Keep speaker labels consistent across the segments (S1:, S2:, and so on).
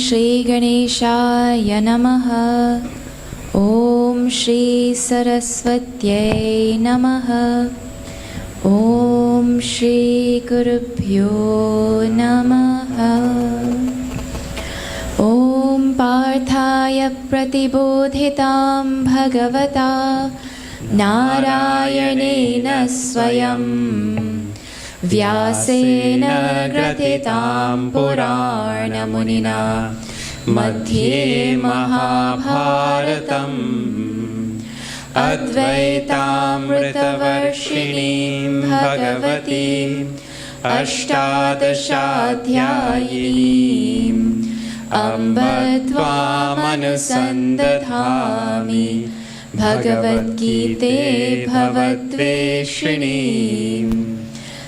S1: Shri Ganeshaya Namaha. Om Shri Saraswatyai Namaha. Om Shri Gurubhyo Namaha. Om Parthaya Pratibodhitam Bhagavata Narayanena Swayam Vyasena gratitam Purana Munina Madhye Mahabharatam Advaitamritavarshinim Bhagavati Ashtadashadhyayinim Amba Tvamanusandathami Bhagavad Gita Bhavatveshinim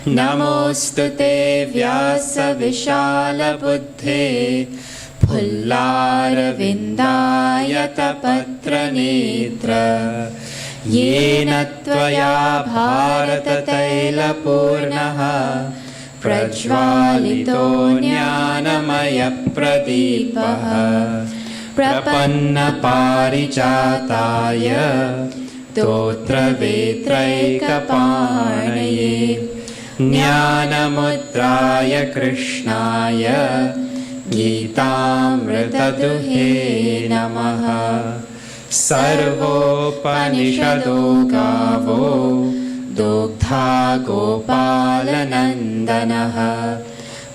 S1: Namostute Vyasa Vishala Buddhe Pullara Vindayata Patra Netra Yena Tvaya Bharata Taila Purnaha Prajvalito Jnanamaya Pradipaha Prapanna Parijataya Totra Vetraika Parnaye Jnanamudraya Krishnaya Gitamritaduhe Namaha Sarvopanishado Gavo Dogdha Gopalanandanaha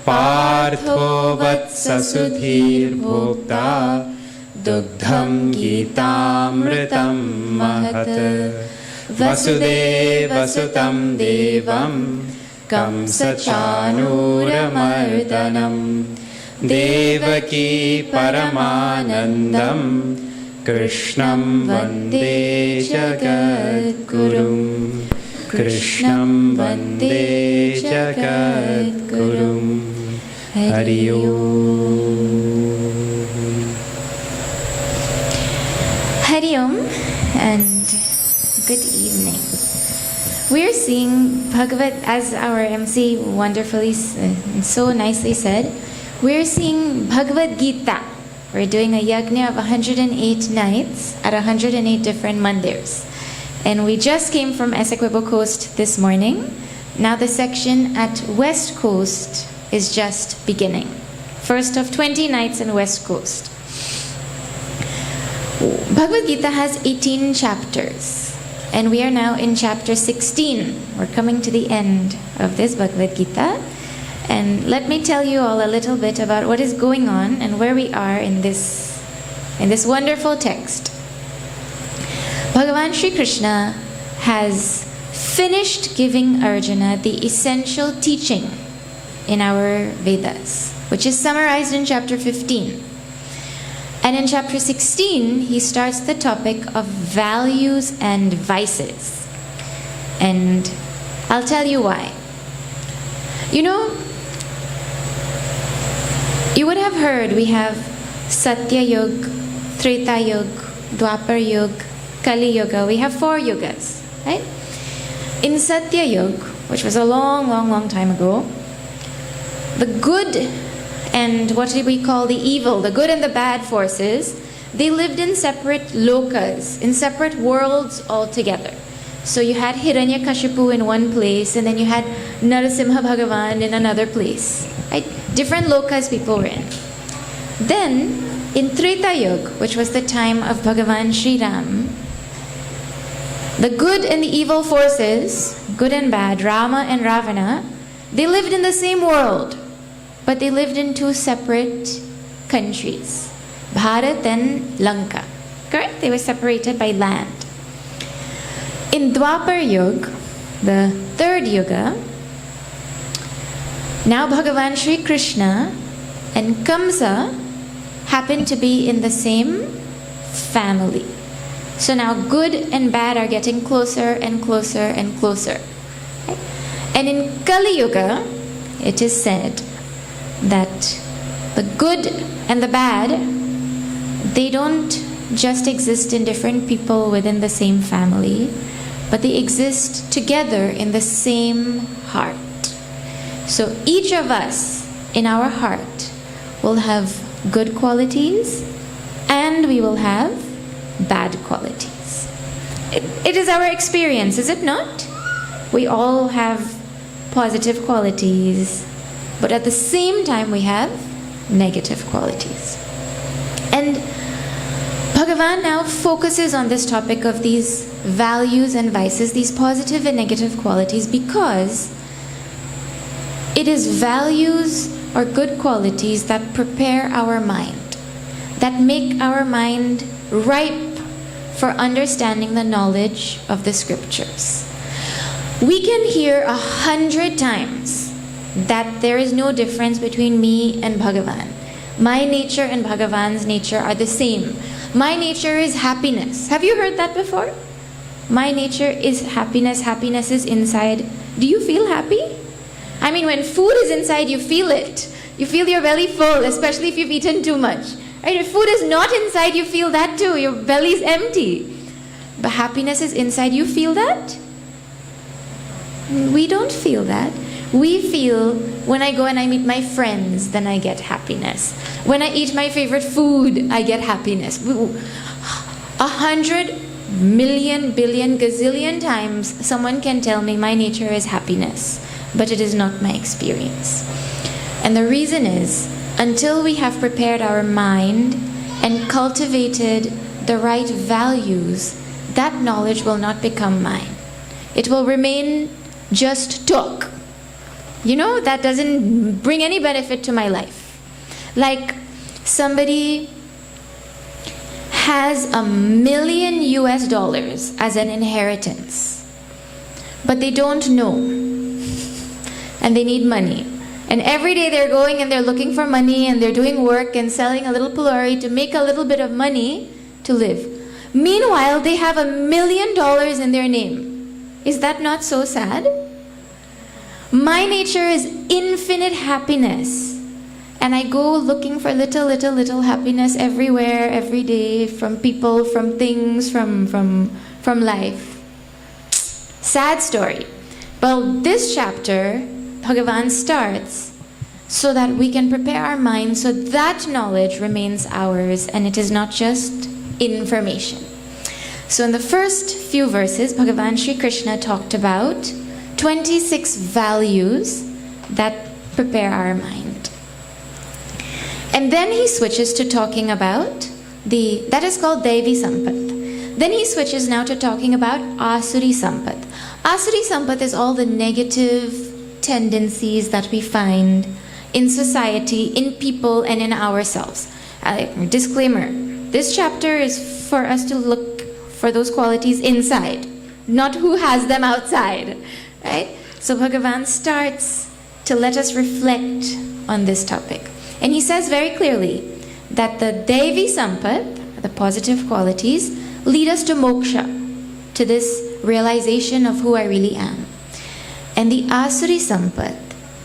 S1: Partho Vatsasudhir Bhokta Dugdham Gitamritam Mahat Vasudeva Sutam Devam Kamsa Chanuramardanam Devaki Paramanandam Krishnam Vande Jagadgurum Krishnam Vande Jagadgurum Hari Om. Hari Om and good evening. We're seeing Bhagavad, as our MC wonderfully so nicely said, we're seeing Bhagavad Gita. We're doing a yajna of 108 nights at 108 different mandirs. And we just came from Essequibo Coast this morning. Now the section at West Coast is just beginning. First of 20 nights in West Coast. Bhagavad Gita has 18 chapters. And we are now in chapter 16. We're coming to the end of this Bhagavad Gita. And let me tell you all a little bit about what is going on and where we are in this wonderful text. Bhagavan Sri Krishna has finished giving Arjuna the essential teaching in our Vedas, which is summarized in chapter 15. And in chapter 16, he starts the topic of values and vices. And I'll tell you why. You know, you would have heard we have Satya Yuga, Treta Yuga, Dwapar Yuga, Kali Yuga. We have 4 yugas, right? In Satya Yuga, which was a long, long, long time ago, the good and what did we call the evil, the good and the bad forces, they lived in separate lokas, in separate worlds altogether. So you had Hiranyakashipu in one place, and then you had Narasimha Bhagavan in another place. Right? Different lokas people were in. Then, in Treta Yuga, which was the time of Bhagavan Sri Ram, the good and the evil forces, good and bad, Rama and Ravana, they lived in the same world, but they lived in 2 separate countries, Bharat and Lanka. Correct? They were separated by land. In Dwapar Yuga, the 3rd yuga, Now Bhagavan Sri Krishna and Kamsa happen to be in the same family. So now good and bad are getting closer and closer and closer. Right? And in Kali Yuga, it is said that the good and the bad, they don't just exist in different people within the same family, but they exist together in the same heart. So each of us in our heart will have good qualities and we will have bad qualities. It is our experience, is it not? We all have positive qualities, but at the same time we have negative qualities. And Bhagavan now focuses on this topic of these values and vices, these positive and negative qualities, because it is values or good qualities that prepare our mind, that make our mind ripe for understanding the knowledge of the scriptures. We can hear 100 times that there is no difference between me and Bhagavan. My nature and Bhagavan's nature are the same. My nature is happiness. Have you heard that before? My nature is happiness. Happiness is inside. Do you feel happy? I mean, when food is inside, you feel it. You feel your belly full, especially if you've eaten too much. Right? If food is not inside, you feel that too. Your belly is empty. But happiness is inside. You feel that? We don't feel that. We feel when I go and I meet my friends, then I get happiness. When I eat my favorite food, I get happiness. 100 million, billion, gazillion times someone can tell me my nature is happiness, but it is not my experience. And the reason is, until we have prepared our mind and cultivated the right values, that knowledge will not become mine. It will remain just talk. You know, that doesn't bring any benefit to my life. Like somebody has $1 million as an inheritance, but they don't know, and they need money. And every day they're going and they're looking for money and they're doing work and selling a little pulori to make a little bit of money to live. Meanwhile, they have $1 million in their name. Is that not so sad? My nature is infinite happiness. And I go looking for little happiness everywhere, every day, from people, from things, from life. Sad story. Well, this chapter, Bhagavan starts so that we can prepare our minds so that knowledge remains ours and it is not just information. So in the first few verses, Bhagavan Sri Krishna talked about 26 values that prepare our mind. And then he switches to talking about that is called Devi Sampat. Then he switches now to talking about Asuri Sampat. Asuri Sampat is all the negative tendencies that we find in society, in people, and in ourselves. Disclaimer, this chapter is for us to look for those qualities inside, not who has them outside. Right? So Bhagavan starts to let us reflect on this topic. And he says very clearly that the Devi Sampat, the positive qualities, lead us to moksha, to this realization of who I really am. And the Asuri Sampat,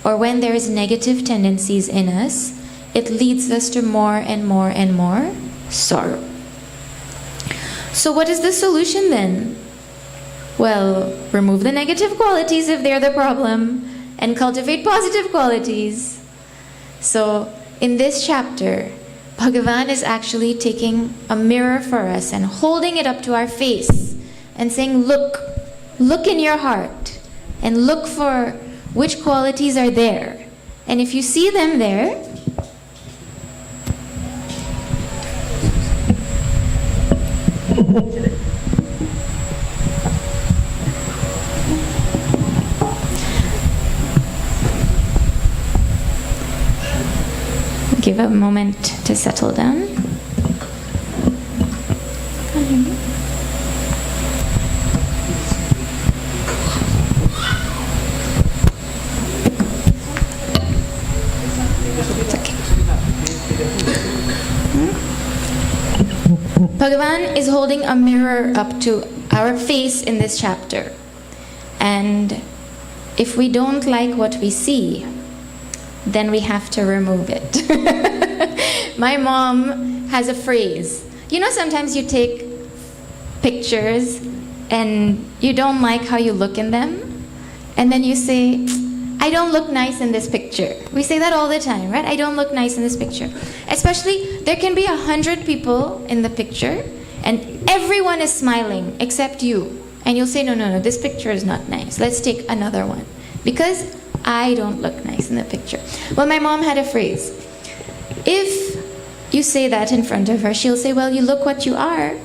S1: or when there is negative tendencies in us, it leads us to more and more and more sorrow. So what is the solution then? Well, remove the negative qualities if they're the problem, and cultivate positive qualities. So in this chapter, Bhagavan is actually taking a mirror for us and holding it up to our face and saying, look in your heart and look for which qualities are there. And if you see them there, give a moment to settle down. Bhagavan is holding a mirror up to our face in this chapter. And if we don't like what we see, then we have to remove it. My mom has a phrase. You know, sometimes you take pictures and you don't like how you look in them. And then you say, I don't look nice in this picture. We say that all the time, right? I don't look nice in this picture. Especially, there can be 100 people in the picture and everyone is smiling except you. And you'll say, no, this picture is not nice. Let's take another one. Because I don't look nice in the picture. Well, my mom had a phrase. If you say that in front of her, she'll say, well, you look what you are.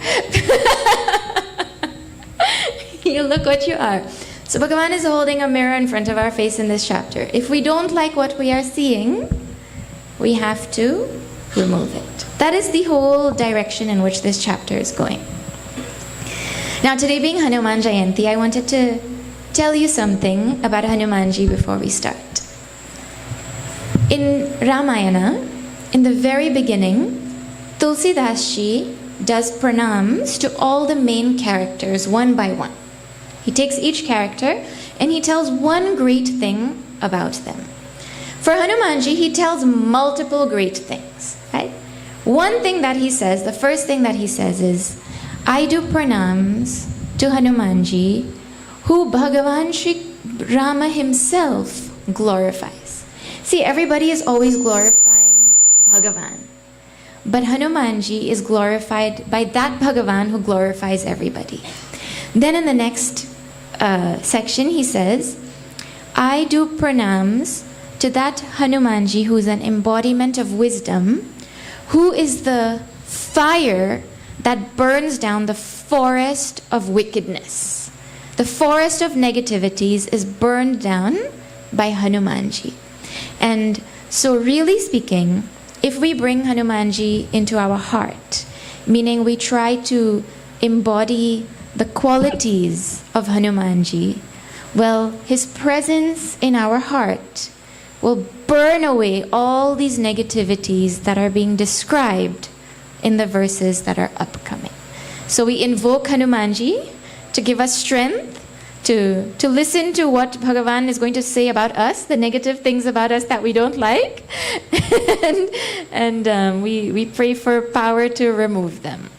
S1: You look what you are. So Bhagavan is holding a mirror in front of our face in this chapter. If we don't like what we are seeing, we have to remove it. That is the whole direction in which this chapter is going. Now, today being Hanuman Jayanti, I wanted to tell you something about Hanumanji before we start. In Ramayana, in the very beginning, Tulsidas Ji does pranams to all the main characters one by one. He takes each character and he tells one great thing about them. For Hanumanji, he tells multiple great things, right? One thing that he says, the first thing that he says is, I do pranams to Hanumanji, who Bhagavan Shri Rama himself glorifies. See, everybody is always glorifying Bhagavan. But Hanumanji is glorified by that Bhagavan who glorifies everybody. Then in the next section, he says, I do pranams to that Hanumanji who is an embodiment of wisdom, who is the fire that burns down the forest of wickedness. The forest of negativities is burned down by Hanumanji. And so really speaking, if we bring Hanumanji into our heart, meaning we try to embody the qualities of Hanumanji, well, his presence in our heart will burn away all these negativities that are being described in the verses that are upcoming. So we invoke Hanumanji to give us strength to listen to what Bhagavan is going to say about us, the negative things about us that we don't like, and we pray for power to remove them.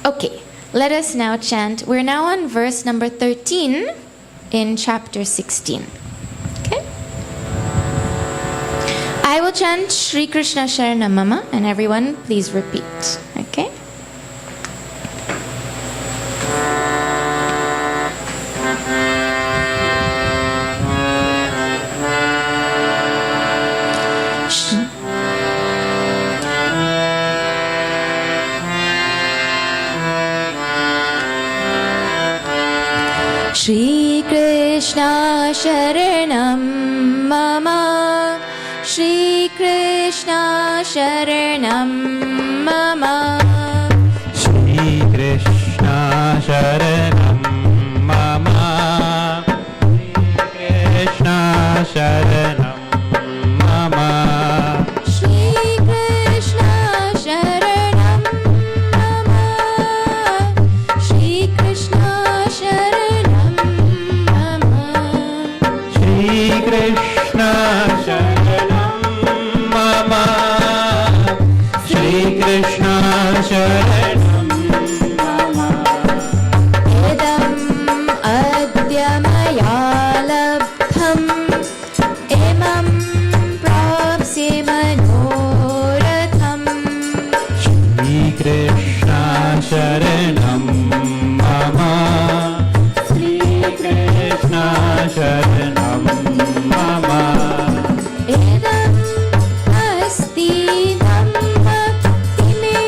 S1: Okay, let us now chant. We're now on verse number 13 in chapter 16. Okay? I will chant Shri Krishna Sharanam Mama, and everyone please repeat. Okay? Shri Krishna Sharanam Mama, Shri Krishna Sharanam Mama,
S2: Shri Krishna Sharanam Mama, Shri Krishna Sharanam Mama,
S1: Shri Krishna Sharanam Mama, Shri Krishna Sharanam Mama,
S2: Shri Krishna Sharanam Mama, Shri Krishna Sharanam Mama.
S1: Idam adya maya labdham imam prapsye manoratham.
S2: Shri Krishna Sharanam Mama, Shri Krishna Sharanam Mama.
S1: Idam asti nam bhakti me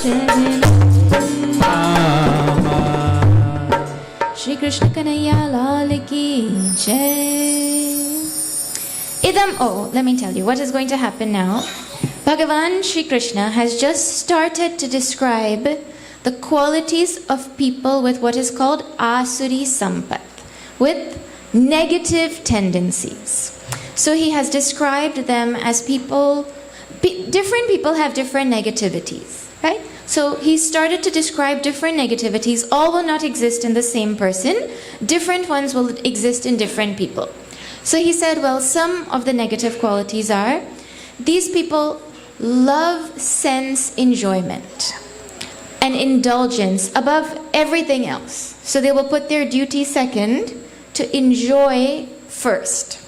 S1: Sharanam
S2: Mama.
S1: Shri Krishna Kanhaiya Lal Ki Jai. Idam, let me tell you what is going to happen now. Bhagavan Shri Krishna has just started to describe the qualities of people with what is called Asuri Sampat, with negative tendencies. So he has described them as people, different people have different negativities, right? So he started to describe different negativities. All will not exist in the same person. Different ones will exist in different people. So he said, well, some of the negative qualities are, these people love sense enjoyment and indulgence above everything else. So they will put their duty second to enjoy first,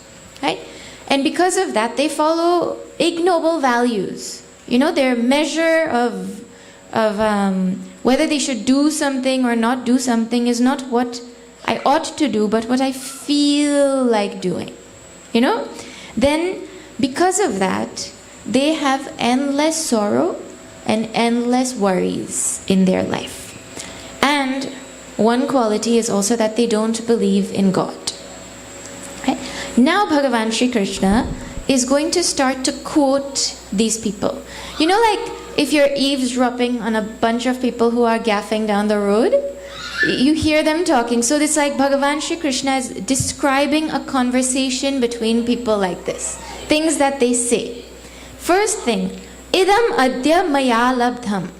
S1: right? And because of that, they follow ignoble values. You know, their measure of whether they should do something or not do something is not what I ought to do, but what I feel like doing. You know? Then, because of that, they have endless sorrow and endless worries in their life. And one quality is also that they don't believe in God. Right? Now Bhagavan Shri Krishna is going to start to quote these people. You know, like if you're eavesdropping on a bunch of people who are gaffing down the road, you hear them talking. So it's like Bhagavan Shri Krishna is describing a conversation between people like this. Things that they say. First thing, idam adya maya labdham.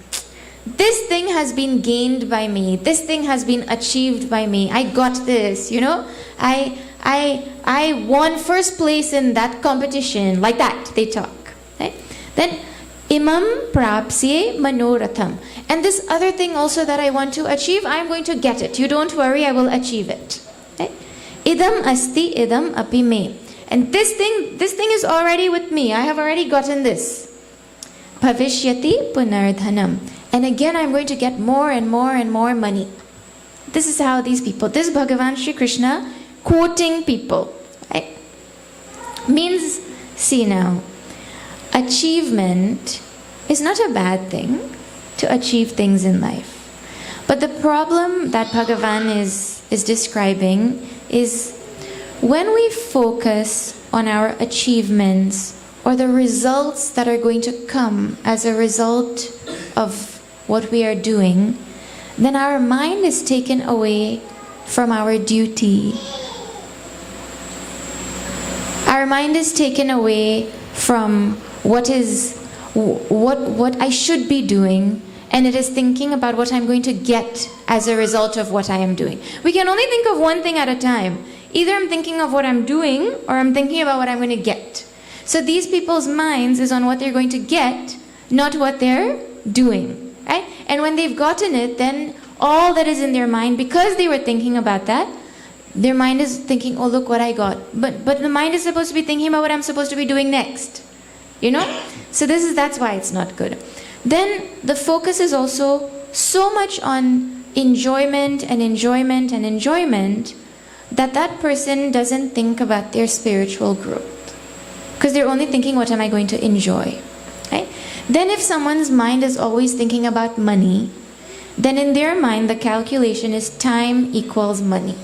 S1: This thing has been gained by me. This thing has been achieved by me. I got this, you know. I won first place in that competition. Like that, they talk. Right? Then, imam prapsye manoratham. And this other thing also that I want to achieve, I'm going to get it. You don't worry, I will achieve it. Right? Idam asti idam api me. And this thing is already with me. I have already gotten this. Bhavishyati punardhanam. And again, I'm going to get more and more and more money. This is how these people, this Bhagavan Shri Krishna quoting people, right? Means, see now, achievement is not a bad thing to achieve things in life. But the problem that Bhagavan is describing is when we focus on our achievements or the results that are going to come as a result of what we are doing, then our mind is taken away from our duty. Our mind is taken away from what I should be doing, and it is thinking about what I'm going to get as a result of what I am doing. We can only think of one thing at a time. Either I'm thinking of what I'm doing, or I'm thinking about what I'm going to get. So these people's minds is on what they're going to get, not what they're doing, right? And when they've gotten it, then all that is in their mind, because they were thinking about that, their mind is thinking, oh, look what I got. But the mind is supposed to be thinking about what I'm supposed to be doing next. You know? So that's why it's not good. Then the focus is also so much on enjoyment and enjoyment and enjoyment that person doesn't think about their spiritual growth. Because they're only thinking, what am I going to enjoy? Right? Then if someone's mind is always thinking about money, then in their mind the calculation is time equals money.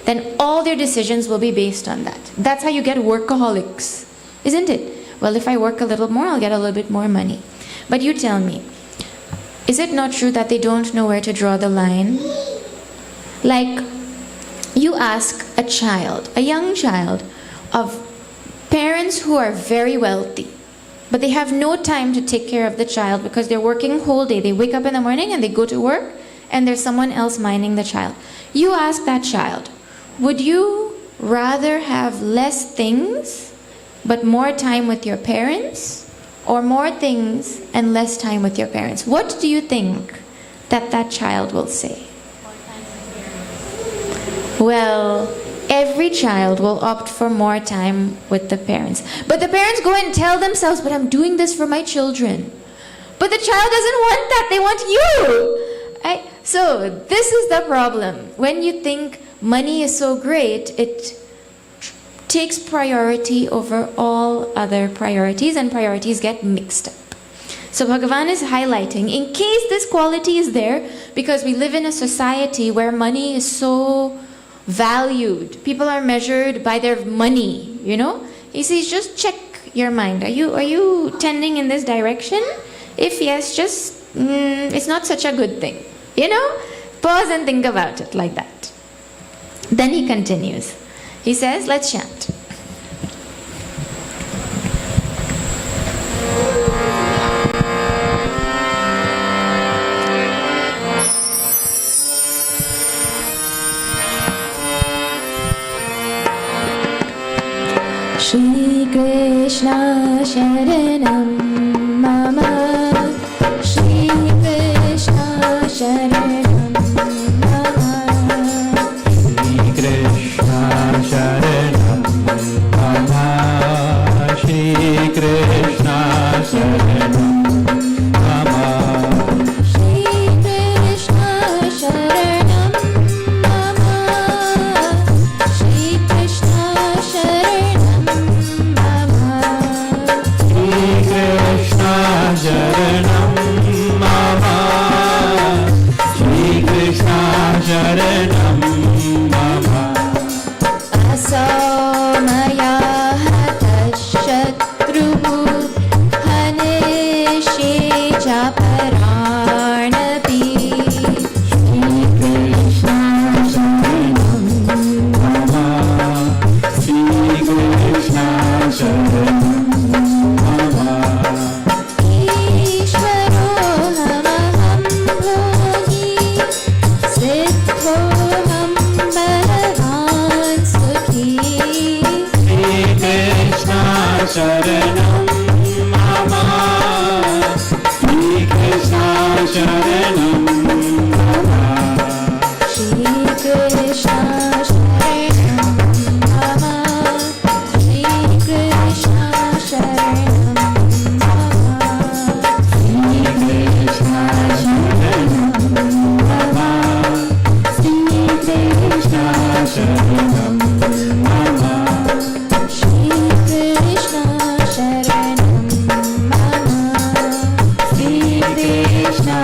S1: Then all their decisions will be based on that. That's how you get workaholics, isn't it? Well, if I work a little more, I'll get a little bit more money. But you tell me, is it not true that they don't know where to draw the line? Like, you ask a child, a young child, of parents who are very wealthy, but they have no time to take care of the child because they're working whole day. They wake up in the morning and they go to work, and there's someone else minding the child. You ask that child, would you rather have less things but more time with your parents, or more things and less time with your parents? What do you think that child will say? Well, every child will opt for more time with the parents. But the parents go and tell themselves, but I'm doing this for my children. But the child doesn't want that, they want you. Right? So this is the problem. When you think money is so great, it takes priority over all other priorities, and priorities get mixed up. So Bhagavan is highlighting, in case this quality is there, because we live in a society where money is so valued. People are measured by their money, you know. He says, just check your mind. Are you tending in this direction? If yes, just it's not such a good thing. You know? Pause and think about it like that. Then he continues. He says, let's chant. Shri Krishna Sharanam Mama, Shri Krishna Sharanam Mama,
S2: Shri Krishna Sharanam Mama, Shri Krishna Sharanam Mama,
S1: Shri Krishna Sharanam Mama, Shri Krishna Sharanam Mama,
S2: Shri Krishna Sharanam Mama, Shri Krishna Sharanam Mama,
S1: Aso Maya Hata Shatruhu Hanishe Chaparanapi,
S2: Shri Krishna Sharanam Mama, Shri Krishna Sharanam Mama,
S1: Ishvaro Hamaham Bhogi Siddhoham Balavan Sukhi,
S2: Shri Krishna Sharanam Mama, Shri Krishna Sharanam Mama,
S1: Shri Krishna Sharanam Mama, Shri Krishna Sharanam Mama,
S2: Shri Krishna Sharanam Mama, Shri Krishna Sharanam Mama,
S1: Shri Krishna Sharanam Mama,
S2: Shri Krishna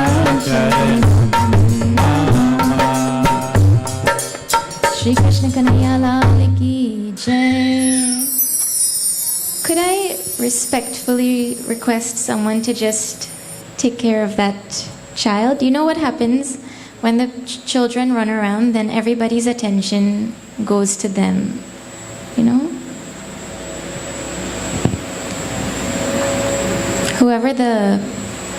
S2: Sharanam Mama.
S1: Shri Krishna Kanhaiya Lal Ki Jai. Could I respectfully request someone to just take care of that child? You know what happens when the children run around, then everybody's attention goes to them. You know? Whoever the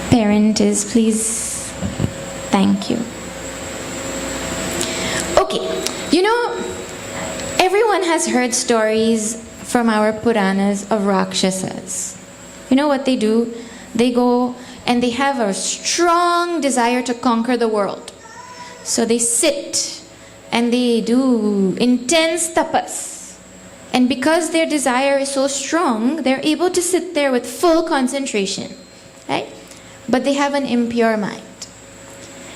S1: parent is, please, thank you. Okay, you know, everyone has heard stories from our Puranas of Rakshasas. You know what they do? They go and they have a strong desire to conquer the world. So they sit and they do intense tapas. And because their desire is so strong, they're able to sit there with full concentration, right? But they have an impure mind.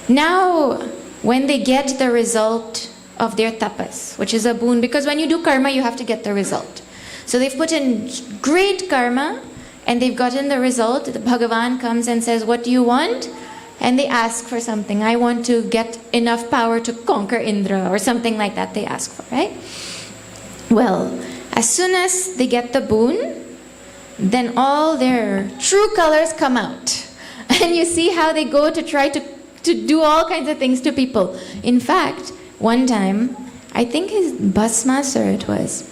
S1: Now, when they get the result of their tapas, which is a boon, because when you do karma, you have to get the result. So they've put in great karma, and they've gotten the result. The Bhagavan comes and says, what do you want? And they ask for something. I want to get enough power to conquer Indra, or something like that they ask for, right? Well, as soon as they get the boon, then all their true colors come out. And you see how they go to try to do all kinds of things to people. In fact, one time, I think his bus master it was,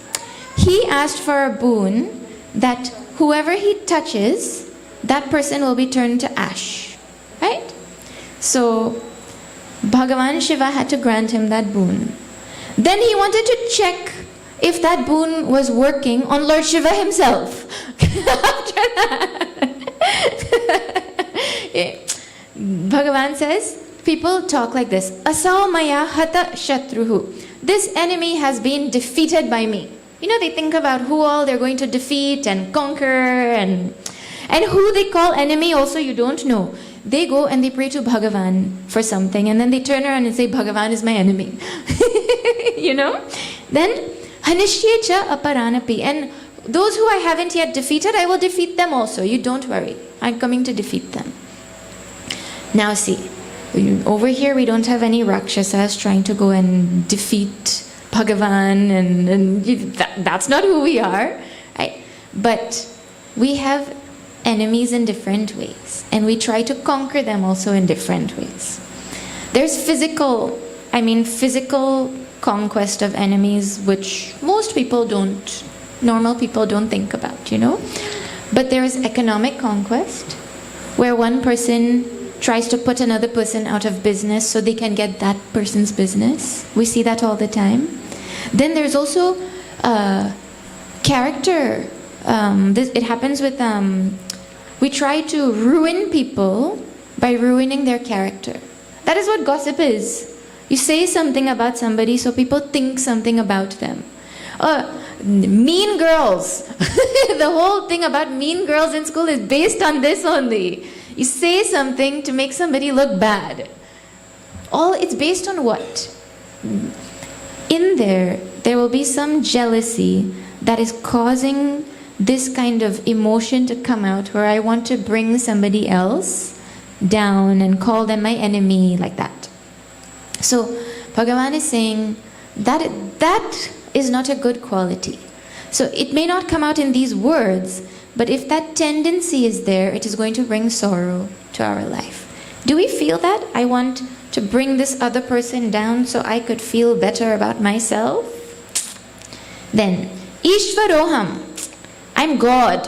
S1: he asked for a boon that whoever he touches, that person will be turned to ash. Right? So, Bhagavan Shiva had to grant him that boon. Then he wanted to check if that boon was working on Lord Shiva himself. After that, Bhagavan says, people talk like this, Asau maya hata shatruhu. This enemy has been defeated by me. You know, they think about who all they're going to defeat and conquer, and who they call enemy also you don't know. They go and they pray to Bhagavan for something, and then they turn around and say, Bhagavan is my enemy. You know? Then, Hanishye cha aparanapi. And those who I haven't yet defeated, I will defeat them also. You don't worry. I'm coming to defeat them. Now see, over here we don't have any Rakshasas trying to go and defeat Bhagavan, and that's not who we are. Right? But we have enemies in different ways, and we try to conquer them also in different ways. There's physical conquest of enemies, which most people don't, normal people don't think about, But there is economic conquest, where one person tries to put another person out of business so they can get that person's business. We see that all the time. Then there's also character. It happens with, we try to ruin people by ruining their character. That is what gossip is. You say something about somebody so people think something about them. Mean girls. The whole thing about mean girls in school is based on this only. You say something to make somebody look bad. It's based on what? In there will be some jealousy that is causing this kind of emotion to come out, where I want to bring somebody else down and call them my enemy, like that. So Bhagavan is saying that is not a good quality. So it may not come out in these words, but if that tendency is there, it is going to bring sorrow to our life. Do we feel that? I want to bring this other person down so I could feel better about myself? Then, Ishvaroham, I'm God.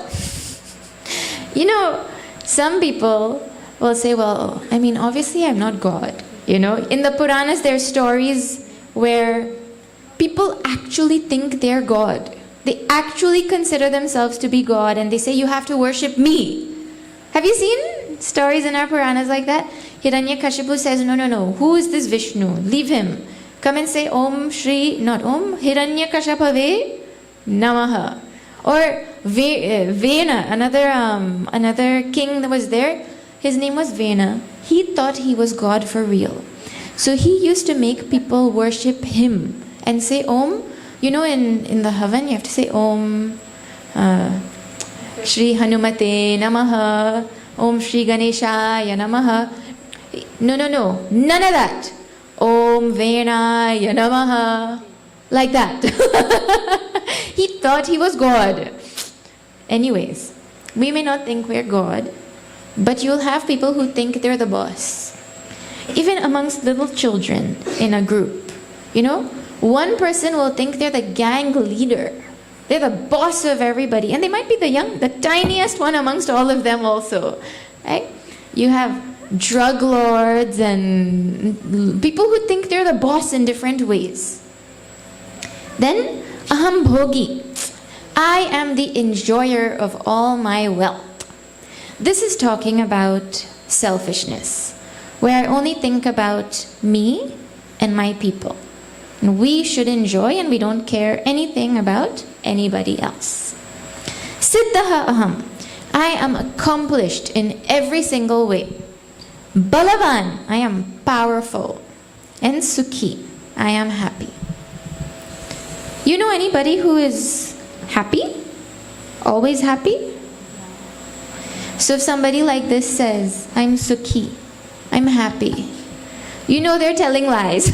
S1: Some people will say, well, obviously I'm not God. In the Puranas there are stories where people actually think they're God. They actually consider themselves to be God, and they say, you have to worship me. Have you seen stories in our Puranas like that? Hiranyakashipu says, no, who is this Vishnu? Leave him. Come and say Om Shri, not Om, Hiranyakashapave Namaha. Or Vena, another king that was there, his name was Vena. He thought he was God for real. So he used to make people worship him and say Om. In the Havan you have to say Om Shri Hanumate Namaha, Om Shri Ganeshaya Namaha. No, none of that. Om Venaya Namaha. Like that. He thought he was God. Anyways, we may not think we're God, but you'll have people who think they're the boss. Even amongst little children in a group, one person will think they're the gang leader. They're the boss of everybody. And they might be the tiniest one amongst all of them also. Right? You have drug lords and people who think they're the boss in different ways. Then, Aham Bhogi. I am the enjoyer of all my wealth. This is talking about selfishness, where I only think about me and my people. And we should enjoy, and we don't care anything about anybody else. Siddhaha aham. I am accomplished in every single way. Balavan. I am powerful. And Sukhi. I am happy. You know anybody who is happy? Always happy? So if somebody like this says, I'm Sukhi, I'm happy, they're telling lies.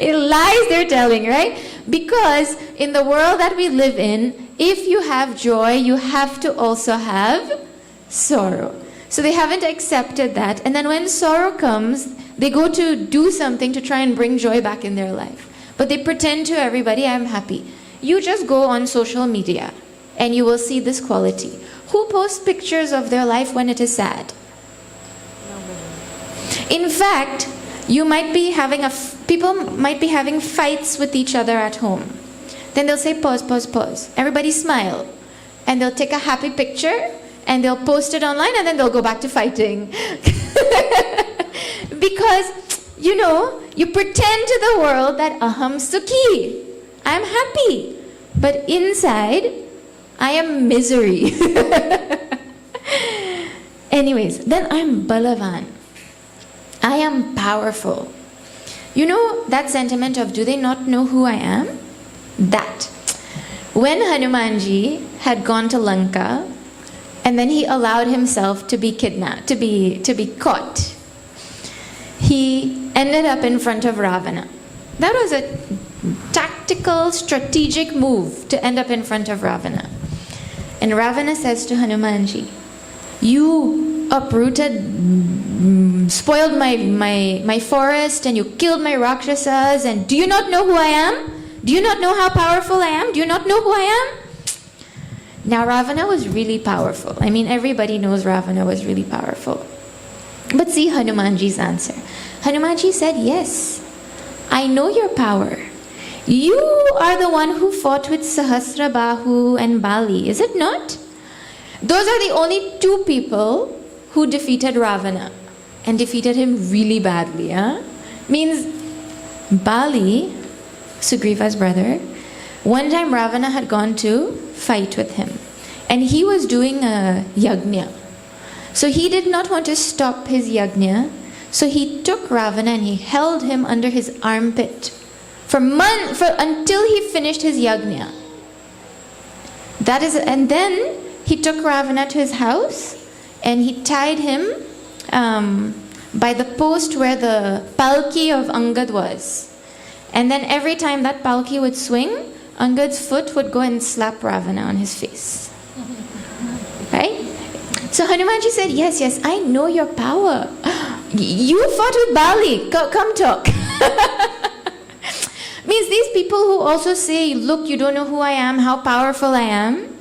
S1: Lies they're telling, right? Because in the world that we live in, if you have joy, you have to also have sorrow. So they haven't accepted that. And then when sorrow comes, they go to do something to try and bring joy back in their life. But they pretend to everybody, I'm happy. You just go on social media and you will see this quality. Who posts pictures of their life when it is sad? In fact, people might be having fights with each other at home. Then they'll say, pause, pause, pause. Everybody smile. And they'll take a happy picture and they'll post it online, and then they'll go back to fighting. Because, you pretend to the world that aham sukhi, I'm happy. But inside, I am misery. Anyways, then I'm balavan. I am powerful. That sentiment of, do they not know who I am? That. When Hanumanji had gone to Lanka, and then he allowed himself to be kidnapped, to be caught, he ended up in front of Ravana. That was a tactical, strategic move to end up in front of Ravana. And Ravana says to Hanumanji, "You uprooted, spoiled my forest, and you killed my Rakshasas, and do you not know who I am? Do you not know how powerful I am? Do you not know who I am?" Now Ravana was really powerful. I mean, everybody knows Ravana was really powerful. But see Hanumanji's answer. Hanumanji said, "Yes, I know your power. You are the one who fought with Sahasrabahu and Bali, is it not? Those are the only two people who defeated Ravana, and defeated him really badly. Means Bali, Sugriva's brother, one time Ravana had gone to fight with him, and he was doing a yajna. So he did not want to stop his yajna, so he took Ravana and he held him under his armpit until he finished his yajna. And then he took Ravana to his house and he tied him by the post where the palki of Angad was. And then every time that palki would swing, Angad's foot would go and slap Ravana on his face. Right? So Hanumanji said, yes, I know your power. You fought with Bali. Come talk. Means these people who also say, look, you don't know who I am, how powerful I am.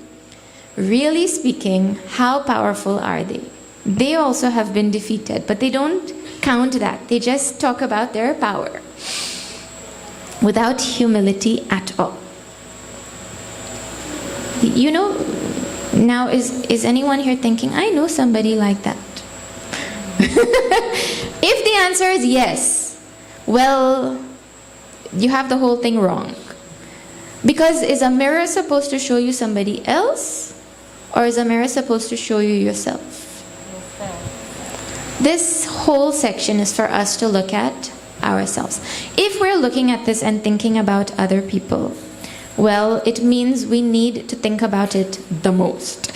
S1: Really speaking, how powerful are they? They also have been defeated, but they don't count that. They just talk about their power without humility at all. You know, now is anyone here thinking, I know somebody like that? If the answer is yes, well, you have the whole thing wrong. Because is a mirror supposed to show you somebody else, or is a mirror supposed to show you yourself? This whole section is for us to look at ourselves. If we're looking at this and thinking about other people, well, it means we need to think about it the most.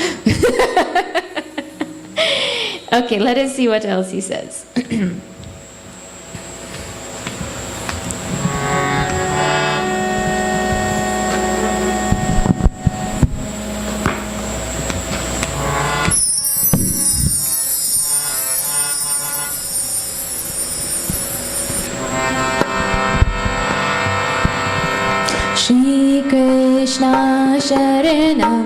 S1: Okay, let us see what else he says.
S2: Shri Krishna Sharanam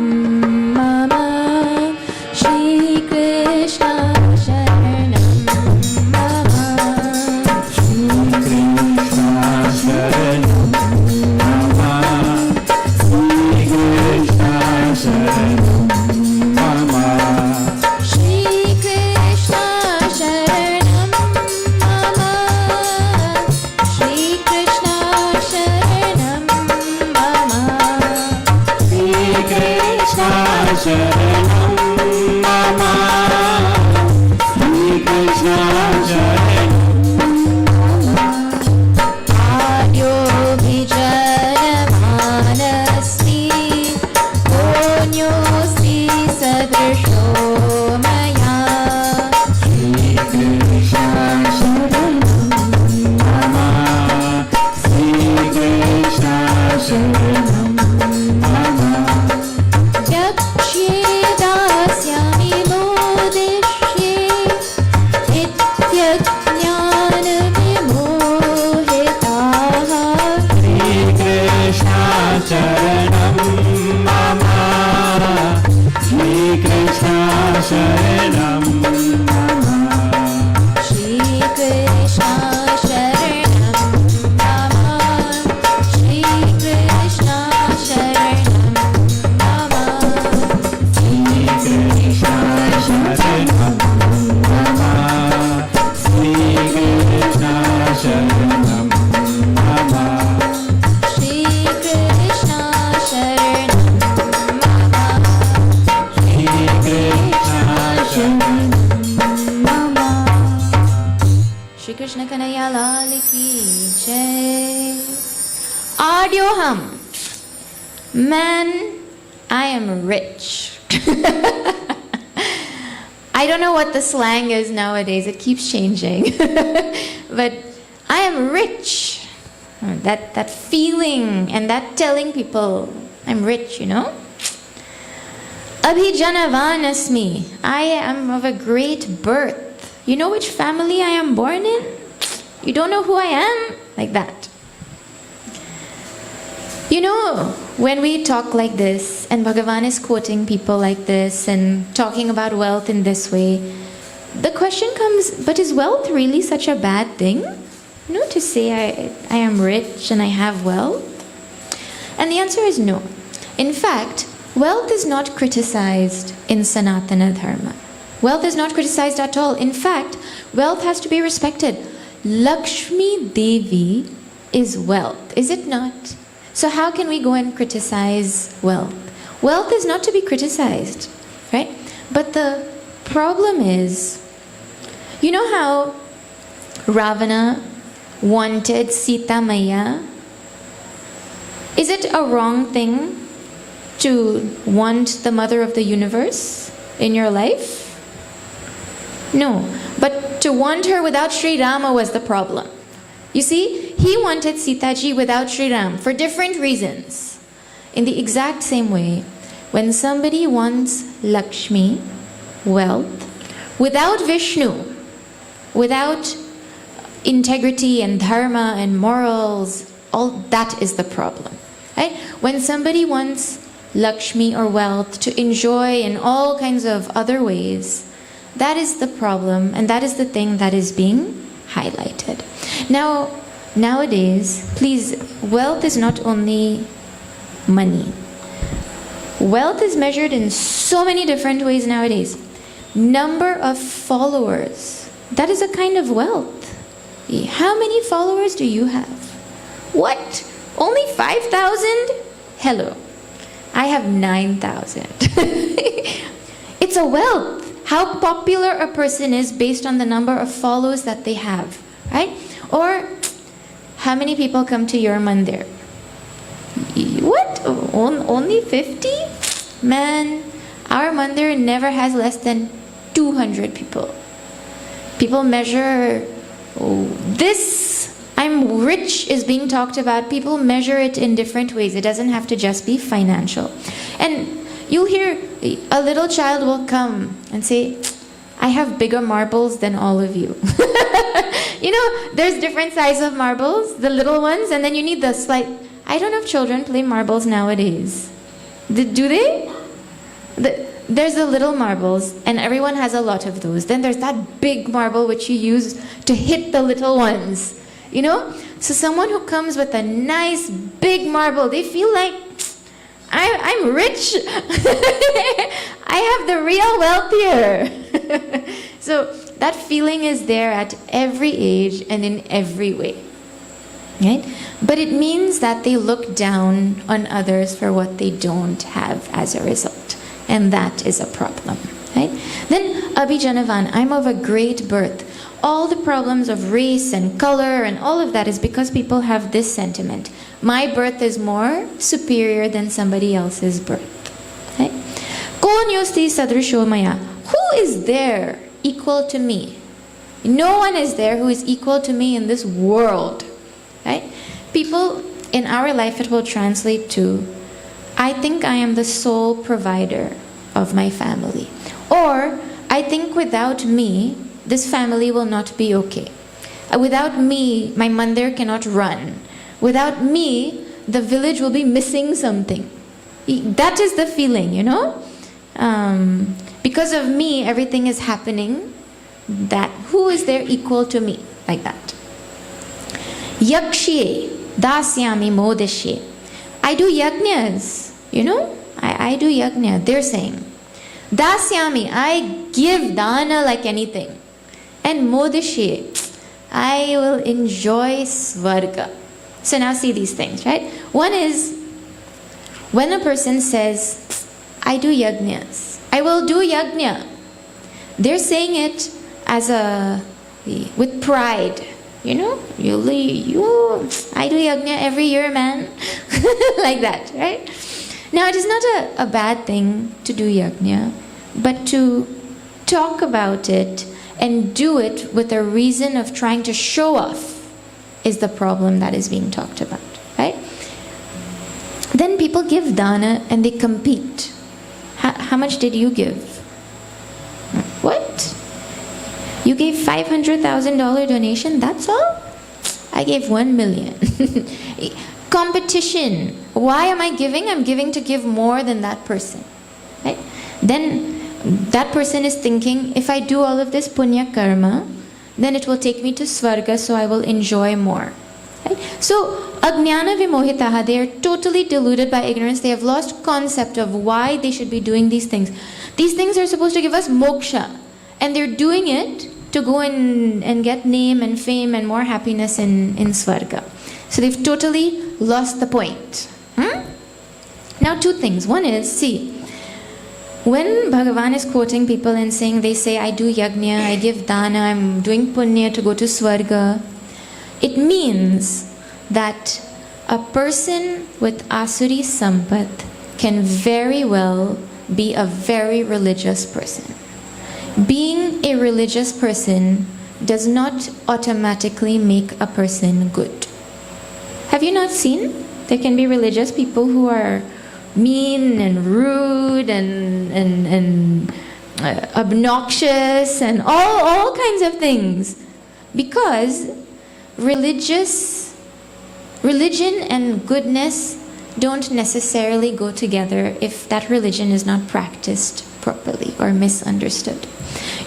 S2: Mama, Shri Krishna Sharanam Mama, Shri Krishna Sharanam Mama, Shri Krishna Sharanam Mama, Shri Krishna Sharanam Mama, Shri Krishna Sharanam Sharanam Mama, Shri Krishna Sharanam Mama, Adyo Vijayamanasti, Onyosti Sadrisho Maya, Shri Krishna Sharanam Mama, Shri Krishna Sharanam Mama. Sharanam Mama, Shri Krishna Sharanam Mama, Shri Krishna Sharanam Mama, Shri Krishna Sharanam Mama, Shri Krishna Sharanam Mama, Shri Krishna Sharanam Mama. Shri Krishna Kanhaiya Lal ki Jai. Adyoham
S1: Man, I am rich. I don't know what the slang is nowadays. It keeps changing. But I am rich. That feeling and that telling people I'm rich, you know. Abhijanavan asmi. I am of a great birth. You know which family I am born in? You don't know who I am? Like that. You know, when we talk like this, and Bhagavan is quoting people like this and talking about wealth in this way, the question comes, but is wealth really such a bad thing? You know, to say I am rich and I have wealth? And the answer is no. In fact, wealth is not criticized in Sanatana Dharma. Wealth is not criticized at all. In fact, wealth has to be respected. Lakshmi Devi is wealth, is it not? So how can we go and criticize wealth? Wealth is not to be criticized, right? But the problem is, you know how Ravana wanted Sita Maya? Is it a wrong thing to want the mother of the universe in your life? No, but to want her without Sri Rama was the problem. You see, he wanted Sita Ji without Sri Ram for different reasons. In the exact same way, when somebody wants Lakshmi, wealth, without Vishnu, without integrity and dharma and morals, all that is the problem. Right? When somebody wants Lakshmi or wealth to enjoy in all kinds of other ways, that is the problem, and that is the thing that is being highlighted. Now, nowadays, please, wealth is not only money. Wealth is measured in so many different ways nowadays. Number of followers, that is a kind of wealth. How many followers do you have? What? Only 5,000? Hello. I have 9,000. It's a wealth. How popular a person is based on the number of followers that they have, right? Or how many people come to your mandir? What? Only 50? Man, our mandir never has less than 200 people. People measure this, I'm rich is being talked about. People measure it in different ways. It doesn't have to just be financial. And you'll hear a little child will come and say, I have bigger marbles than all of you. You know, there's different sizes of marbles, the little ones, and then you need the slight. I don't know if children play marbles nowadays. Do they? There's the little marbles, and everyone has a lot of those. Then there's that big marble which you use to hit the little ones. You know? So someone who comes with a nice big marble, they feel like, I'm rich. I have the real wealth here. So that feeling is there at every age and in every way. Right? But it means that they look down on others for what they don't have as a result. And that is a problem. Right? Then Abhijanavan, I'm of a great birth. All the problems of race and color and all of that is because people have this sentiment. My birth is more superior than somebody else's birth. Right? Kon yosti sadrisho maya. Who is there equal to me? No one is there who is equal to me in this world. Right? People, in our life it will translate to, I think I am the sole provider of my family. Or, I think without me, this family will not be okay. Without me, my mandir cannot run. Without me, the village will be missing something. That is the feeling, you know? Because of me, everything is happening. That who is there equal to me? Like that. Yakshye dasyami modashye. I do yajnas, you know? I do yajna, they're saying. Dasyami, I give dana like anything. And modashye, I will enjoy svarga. So now see these things, right? One is, when a person says, I do yajnas, I will do yajna, they're saying it as with pride. You know, I do yajna every year, man. Like that, right? Now, it is not a bad thing to do yajna, but to talk about it and do it with a reason of trying to show off is the problem that is being talked about, right? Then people give dana and they compete. How much did you give? What? You gave $500,000 donation, that's all? I gave 1 million. Competition. Why am I giving? I'm giving to give more than that person. Right? Then that person is thinking, if I do all of this punya karma, then it will take me to Svarga, so I will enjoy more. Right? So, ajnana vimohitaha, they are totally deluded by ignorance. They have lost concept of why they should be doing these things. These things are supposed to give us moksha. And they're doing it to go and get name and fame and more happiness in Svarga. So they've totally lost the point. Now, two things. One is, see, when Bhagavan is quoting people and saying, they say, I do yajna, I give dana, I'm doing punya to go to Svarga, it means that a person with asuri sampat can very well be a very religious person. Being a religious person does not automatically make a person good. Have you not seen? There can be religious people who are mean and rude and obnoxious and all kinds of things. Because religion and goodness don't necessarily go together if that religion is not practiced properly or misunderstood.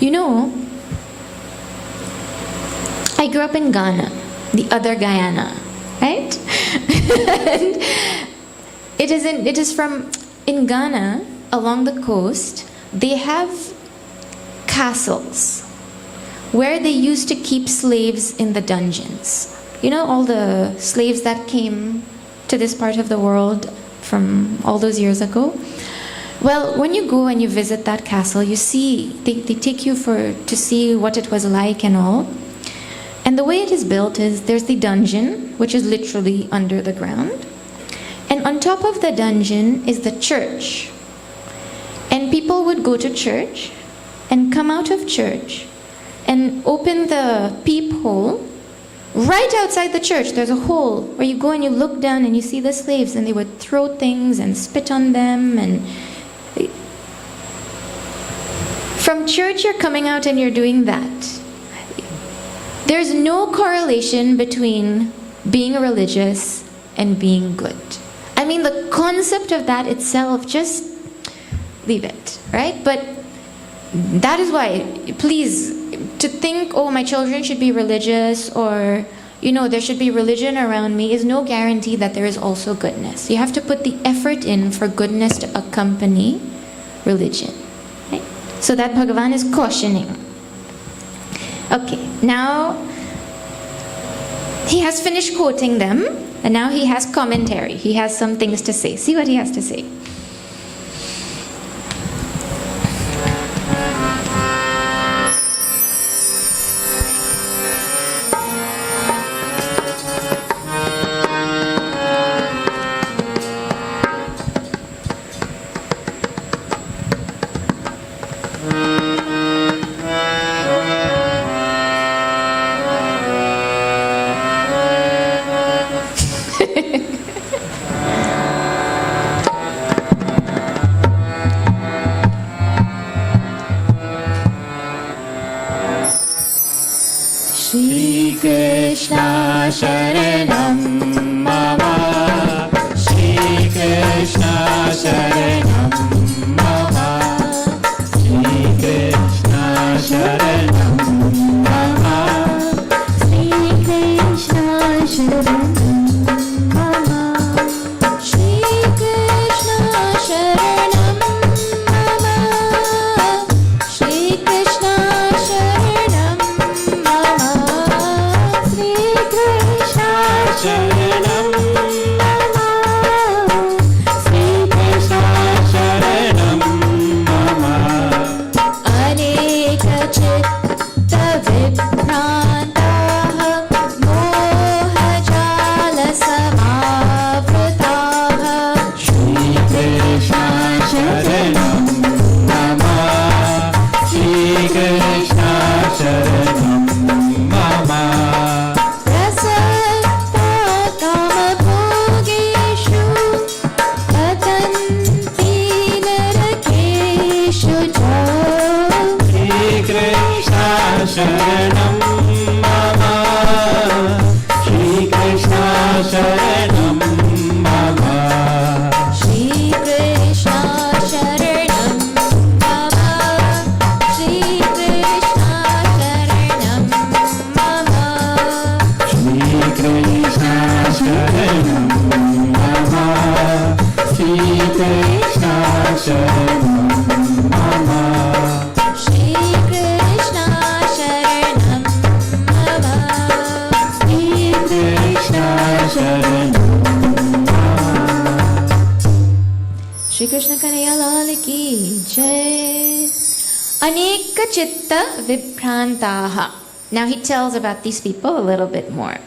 S1: You know, I grew up in Ghana, the other Guyana, right? And it is from, in Ghana, along the coast, they have castles where they used to keep slaves in the dungeons. You know, all the slaves that came to this part of the world from all those years ago? Well, when you go and you visit that castle, you see, they take you to see what it was like and all. And the way it is built is, there's the dungeon, which is literally under the ground. And on top of the dungeon is the church. And people would go to church and come out of church and open the peephole. Right outside the church, there's a hole where you go and you look down and you see the slaves, and they would throw things and spit on them. And from church, you're coming out and you're doing that. There's no correlation between being religious and being good. I mean, the concept of that itself, just leave it, right? But that is why, please, to think, oh, my children should be religious, or, you know, there should be religion around me, is no guarantee that there is also goodness. You have to put the effort in for goodness to accompany religion, right? So that Bhagavan is cautioning. Okay, now he has finished quoting them, and now he has commentary. He has some things to say. See what he has to say.
S2: Krishna Sharanam Mama, Shri Krishna Sharanam Mama, Shri Krishna Sharanam Mama, Shri Krishna Sharanam Mama, Shri Krishna Sharanam Mama, Shri Krishna Sharanam Mama, Shri Krishna Sharanam Mama, Shri Krishna Sharanam mama. Shri Krishna Sharanam mama.
S1: Shri Krishna Sharanam mama. Shri Krishna Sharanam mama.
S2: Shri Krishna Sharanam mama. Shri Krishna Sharanam mama.
S1: Shri Krishna Sharanam mama.
S2: Shri Krishna Sharanam.
S1: Shri Krishna Kanhaiya Lal ki jai. Aneka chitta vibhrantaha. Now he tells about these people a little bit more.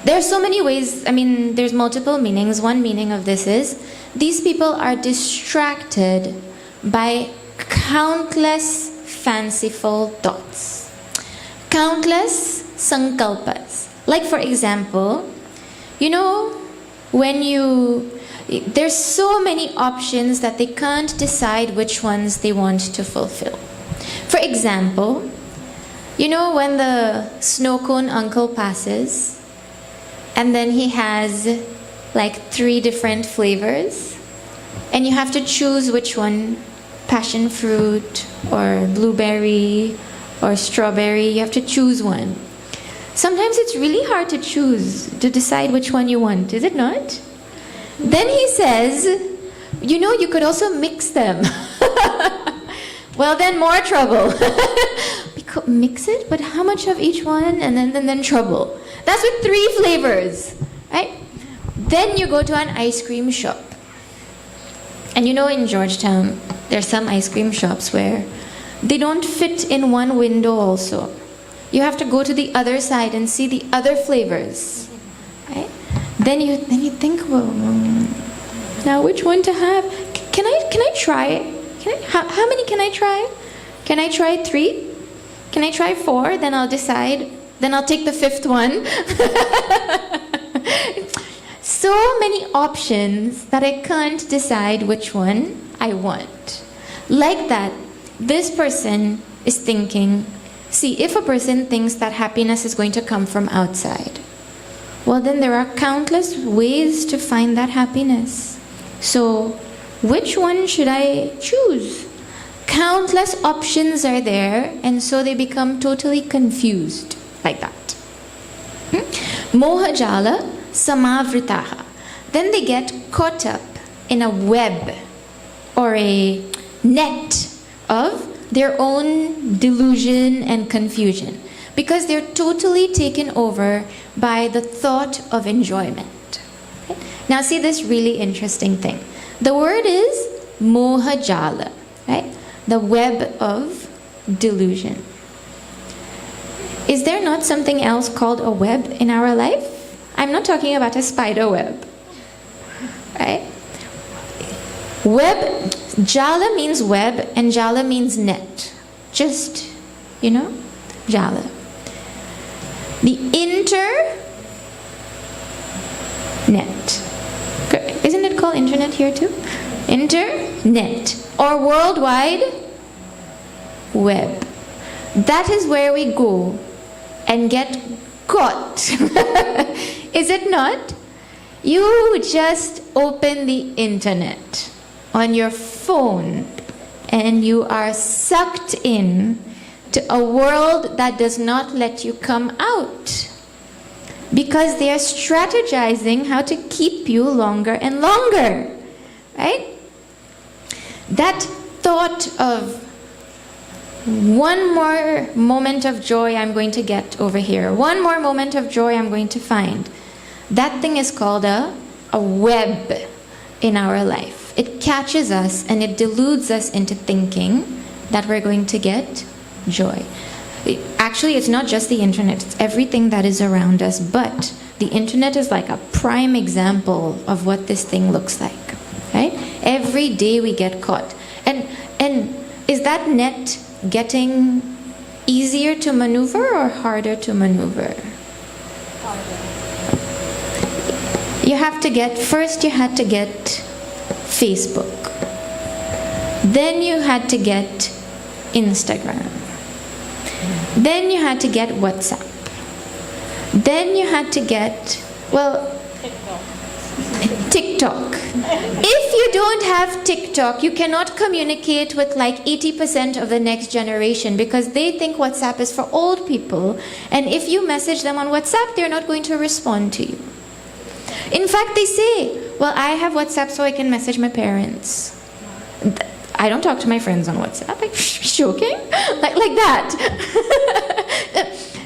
S1: There are so many ways, there's multiple meanings. One meaning of this is, these people are distracted by countless fanciful thoughts. Countless sankalpas. Like for example, there's so many options that they can't decide which ones they want to fulfill. For example, when the snow cone uncle passes, and then he has like 3 different flavors, and you have to choose which one, passion fruit or blueberry or strawberry, you have to choose one. Sometimes it's really hard to decide which one you want, is it not? Then he says, you could also mix them. Well, then more trouble. Mix it, but how much of each one? And then trouble. That's with 3 flavors, right? Then you go to an ice cream shop. And in Georgetown, there's some ice cream shops where they don't fit in one window also. You have to go to the other side and see the other flavors, right? Then you think, well, now which one to have? Can I try? How many can I try? Can I try 3? Can I try 4? Then I'll decide. Then I'll take the 5th one. So many options that I can't decide which one I want. Like that, this person is thinking, see, if a person thinks that happiness is going to come from outside, well, then there are countless ways to find that happiness. So, which one should I choose? Countless options are there, and so they become totally confused, like that. Mohajala samavritaha. Then they get caught up in a web or a net of their own delusion and confusion, because they're totally taken over by the thought of enjoyment. Okay? Now see this really interesting thing. The word is mohajala, right? The web of delusion. Is there not something else called a web in our life? I'm not talking about a spider web, right? Web, jala means web and jala means net. Just, jala. The internet. Isn't it called internet here too? Internet or World Wide Web. That is where we go and get caught. Is it not? You just open the internet on your phone and you are sucked in to a world that does not let you come out, because they are strategizing how to keep you longer and longer, right? That thought of one more moment of joy I'm going to get over here, one more moment of joy I'm going to find, that thing is called a web in our life. It catches us and it deludes us into thinking that we're going to get joy. Actually, it's not just the internet, it's everything that is around us, but the internet is like a prime example of what this thing looks like, right? Every day we get caught. And is that net getting easier to maneuver or harder to maneuver? You had to get Facebook. Then you had to get Instagram. Then you had to get WhatsApp. Then you had to get, well, TikTok. If you don't have TikTok, you cannot communicate with like 80% of the next generation because they think WhatsApp is for old people. And if you message them on WhatsApp, they're not going to respond to you. In fact, they say, well, I have WhatsApp so I can message my parents. I don't talk to my friends on WhatsApp. Like, joking? Like that.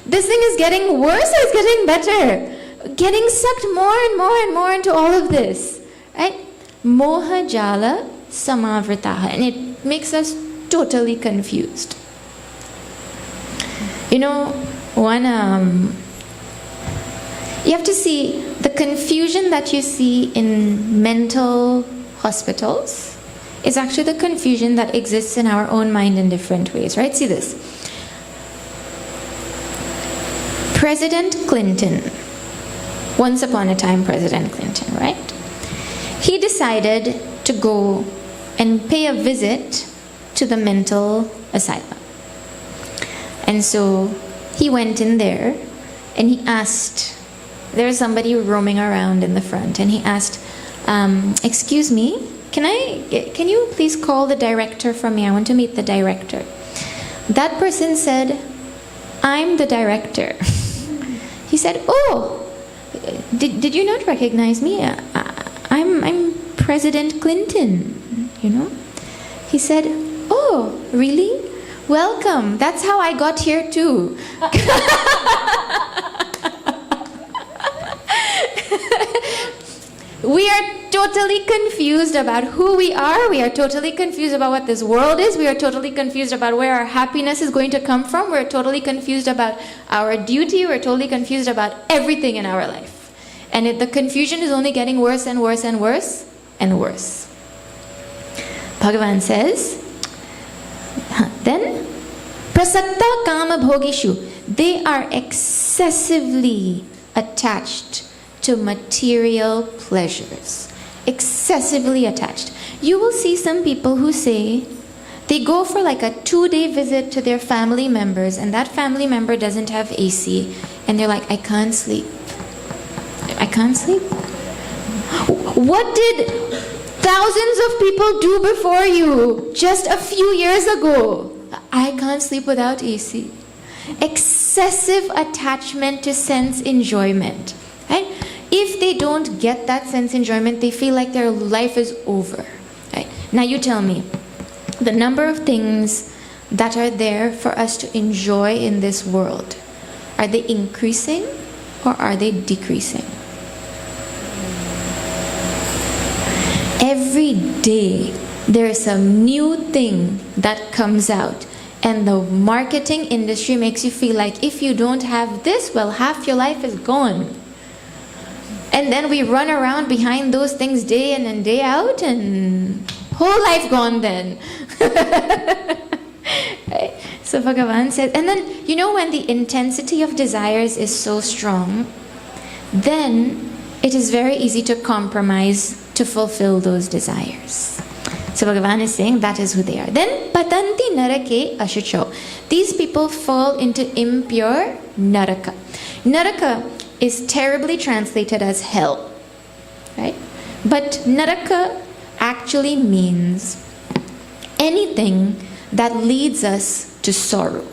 S1: This thing is getting worse or it's getting better? Getting sucked more and more and more into all of this. Right? Moha jala samavritaha. And it makes us totally confused. You know, you have to see the confusion that you see in mental hospitals is actually the confusion that exists in our own mind in different ways, right? See this. President Clinton, once upon a time President Clinton, right? He decided to go and pay a visit to the mental asylum. And so he went in there and he asked, there was somebody roaming around in the front, and he asked, excuse me, can you please call the director for me? I want to meet the director. That person said, I'm the director. He said, oh, did you not recognize me? I'm President Clinton, you know? He said, oh, really? Welcome. That's how I got here too. We are totally confused about who we are. We are totally confused about what this world is. We are totally confused about where our happiness is going to come from. We're totally confused about our duty. We're totally confused about everything in our life. And the confusion is only getting worse and worse and worse and worse. Bhagavan says, then, prasakta kama bhogishu, they are excessively attached to material pleasures. Excessively attached. You will see some people who say they go for like a 2-day visit to their family members, and that family member doesn't have AC, and they're like, I can't sleep. I can't sleep. What did thousands of people do before you just a few years ago? I can't sleep without AC. Excessive attachment to sense enjoyment. Right? If they don't get that sense enjoyment, they feel like their life is over. Right? Now you tell me, the number of things that are there for us to enjoy in this world, are they increasing or are they decreasing? Every day there is a new thing that comes out, and the marketing industry makes you feel like if you don't have this, well, half your life is gone. And then we run around behind those things day in and day out, and whole life gone then. Right? So Bhagavan says, and then, you know, when the intensity of desires is so strong, then it is very easy to compromise to fulfill those desires. So Bhagavan is saying that is who they are. Then patanti narake ashucho. These people fall into impure naraka. Naraka is terribly translated as hell, right? But naraka actually means anything that leads us to sorrow.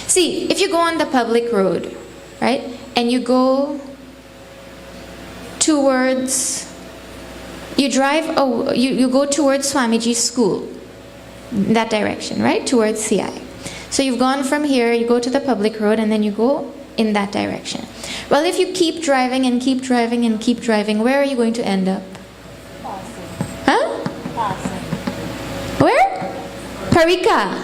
S1: See, if you go on the public road, right, and you go towards, you go towards Swamiji's school, that direction, right, towards CI. So you've gone from here, you go to the public road, and then you go in that direction. Well, if you keep driving and keep driving and keep driving, where are you going to end up? Huh? Where? Parika.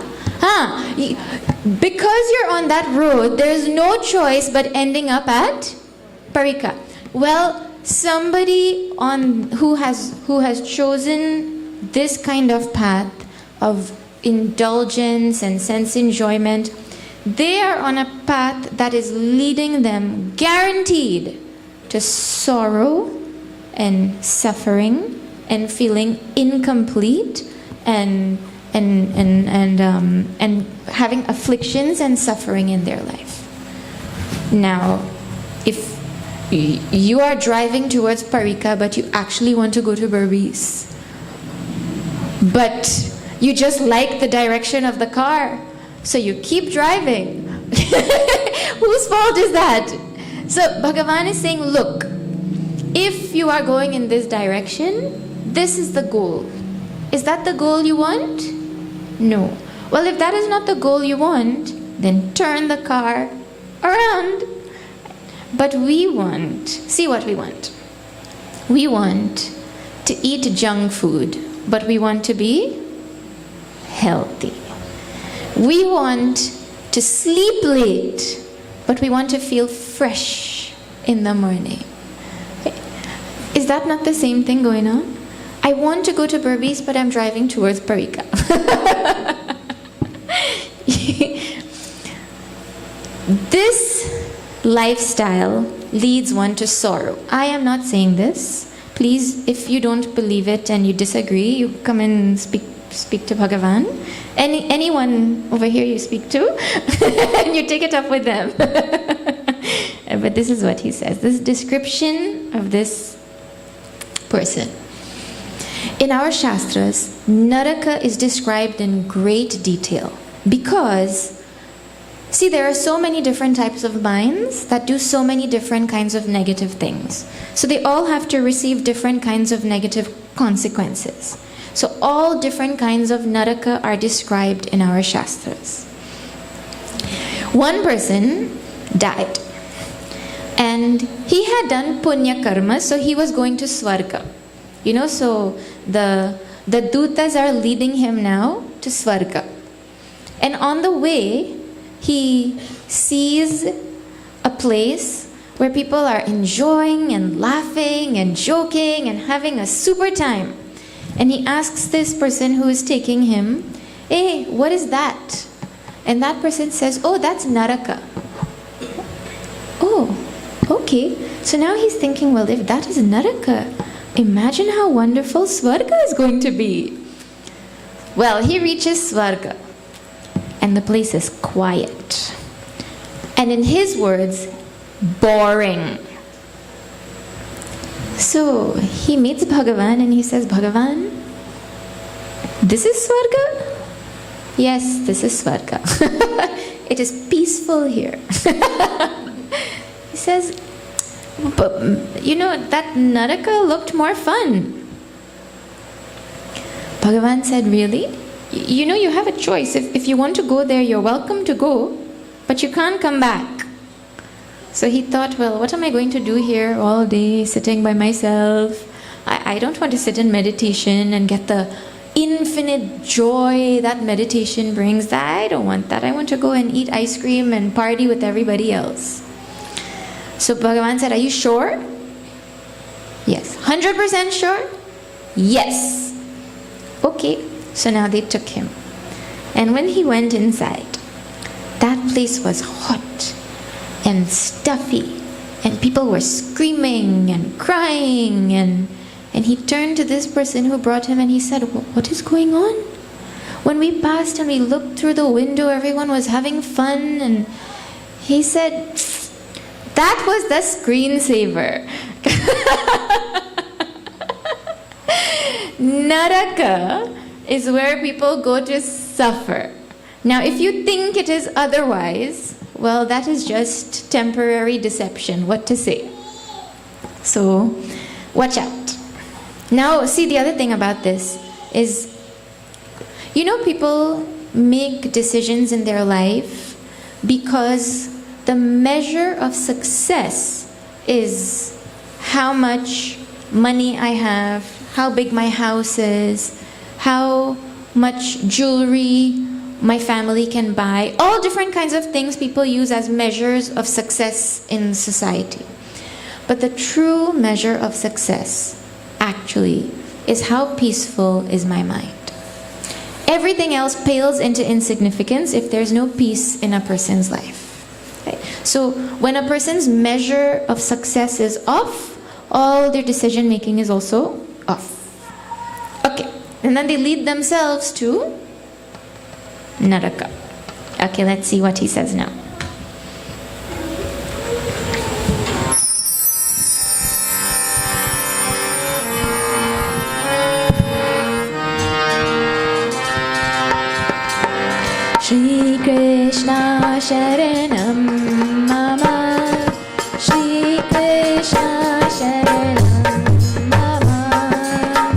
S1: Because you're on that road, there's no choice but ending up at Parika. Well, somebody who has chosen this kind of path of indulgence and sense enjoyment, they are on a path that is leading them, guaranteed, to sorrow and suffering and feeling incomplete and and having afflictions and suffering in their life. Now, if you are driving towards Parika, but you actually want to go to Berbice, but you just like the direction of the car, so you keep driving. Whose fault is that? So Bhagavan is saying, look, if you are going in this direction, this is the goal. Is that the goal you want? No. Well, if that is not the goal you want, then turn the car around. But we want, see what we want. We want to eat junk food, but we want to be healthy. We want to sleep late, but we want to feel fresh in the morning. Is that not the same thing going on? I want to go to Berbice, but I'm driving towards Parika. This lifestyle leads one to sorrow. I am not saying this. Please, if you don't believe it and you disagree, you come and speak to Bhagavan. Anyone over here you speak to, and you take it up with them. But this is what he says. This description of this person. In our Shastras, Naraka is described in great detail because, see, there are so many different types of minds that do so many different kinds of negative things. So they all have to receive different kinds of negative consequences. So all different kinds of Naraka are described in our Shastras. One person died and he had done punya karma, so he was going to Swarga. You know, so the dutas are leading him now to Swarga. And on the way, he sees a place where people are enjoying and laughing and joking and having a super time. And he asks this person who is taking him, hey, what is that? And that person says, oh, that's Naraka. Oh, okay. So now he's thinking, well, if that is Naraka, imagine how wonderful Swarga is going to be. Well, he reaches Swarga and the place is quiet. And in his words, boring. So he meets Bhagavan and he says, Bhagavan, this is Swarga? Yes, this is Swarga. It is peaceful here. He says, but you know, that Naraka looked more fun. Bhagavan said, really? You know, you have a choice. If you want to go there, you're welcome to go, but you can't come back. So he thought, well, what am I going to do here all day, sitting by myself? I don't want to sit in meditation and get the infinite joy that meditation brings. I don't want that. I want to go and eat ice cream and party with everybody else. So Bhagavan said, are you sure? Yes. 100% sure? Yes. Okay. So now they took him. And when he went inside, that place was hot and stuffy. And people were screaming and crying. And he turned to this person who brought him and he said, what is going on? When we passed and we looked through the window, everyone was having fun. And he said, that was the screensaver. Naraka is where people go to suffer. Now, if you think it is otherwise, well, that is just temporary deception. What to say? So, watch out. Now, see, the other thing about this is, you know, people make decisions in their life because the measure of success is how much money I have, how big my house is, how much jewelry my family can buy. All different kinds of things people use as measures of success in society. But the true measure of success actually is how peaceful is my mind. Everything else pales into insignificance if there's no peace in a person's life. Okay? So when a person's measure of success is off, all their decision making is also off. Okay, and then they lead themselves to Naraka. Okay, let's see what he says now. Shri Krishna Sharanam Mama, Shri Krishna Sharanam Mama,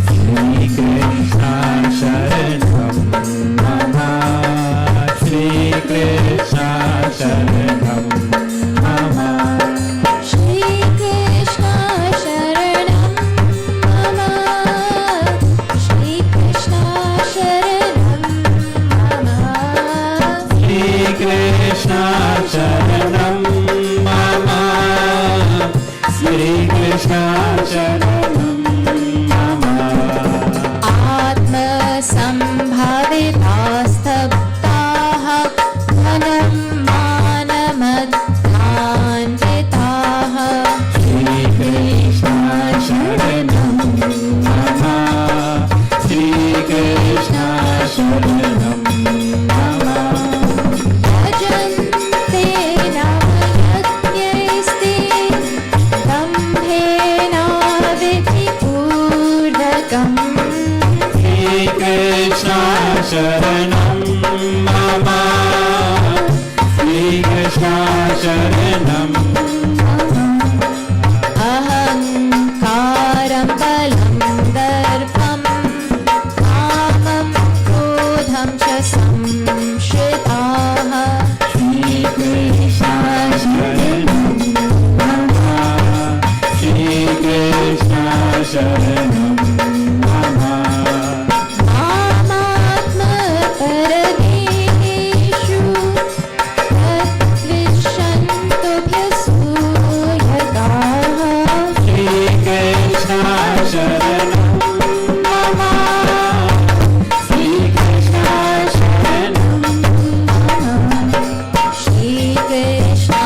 S2: Shri Krishna Sharanam Mama, Shri Krishna Sharanam Mama,
S1: Shri Krishna Sharanam Mama, Shri Krishna Sharanam Mama,
S2: Shri Krishna Sharanam Mama, Shri Krishna Sharanam Mama,
S1: Atma Sambhavita Stabtaha Dhanam Manamad Dhanvitaha
S2: Shri Krishna Sharanam Mama, Shri Krishna Sharanam Mama,
S1: Yajante Navayajnaisti Dambhena Vidhipurdakam
S2: Shri Krishna Sharanam Mama, Shri Krishna Sharanam
S1: Ahankaram Balam Darpam Kamam Krodham Cha Samshritaha
S2: Shri Krishna Sharanam Mama, Shri Krishna Sharanam Mama,
S1: Mamatma Paradehishu Tatvishantubhyasuyataha
S2: Shri Krishna Sharanam Mama, Shri Krishna Sharanam
S1: Shri Krishna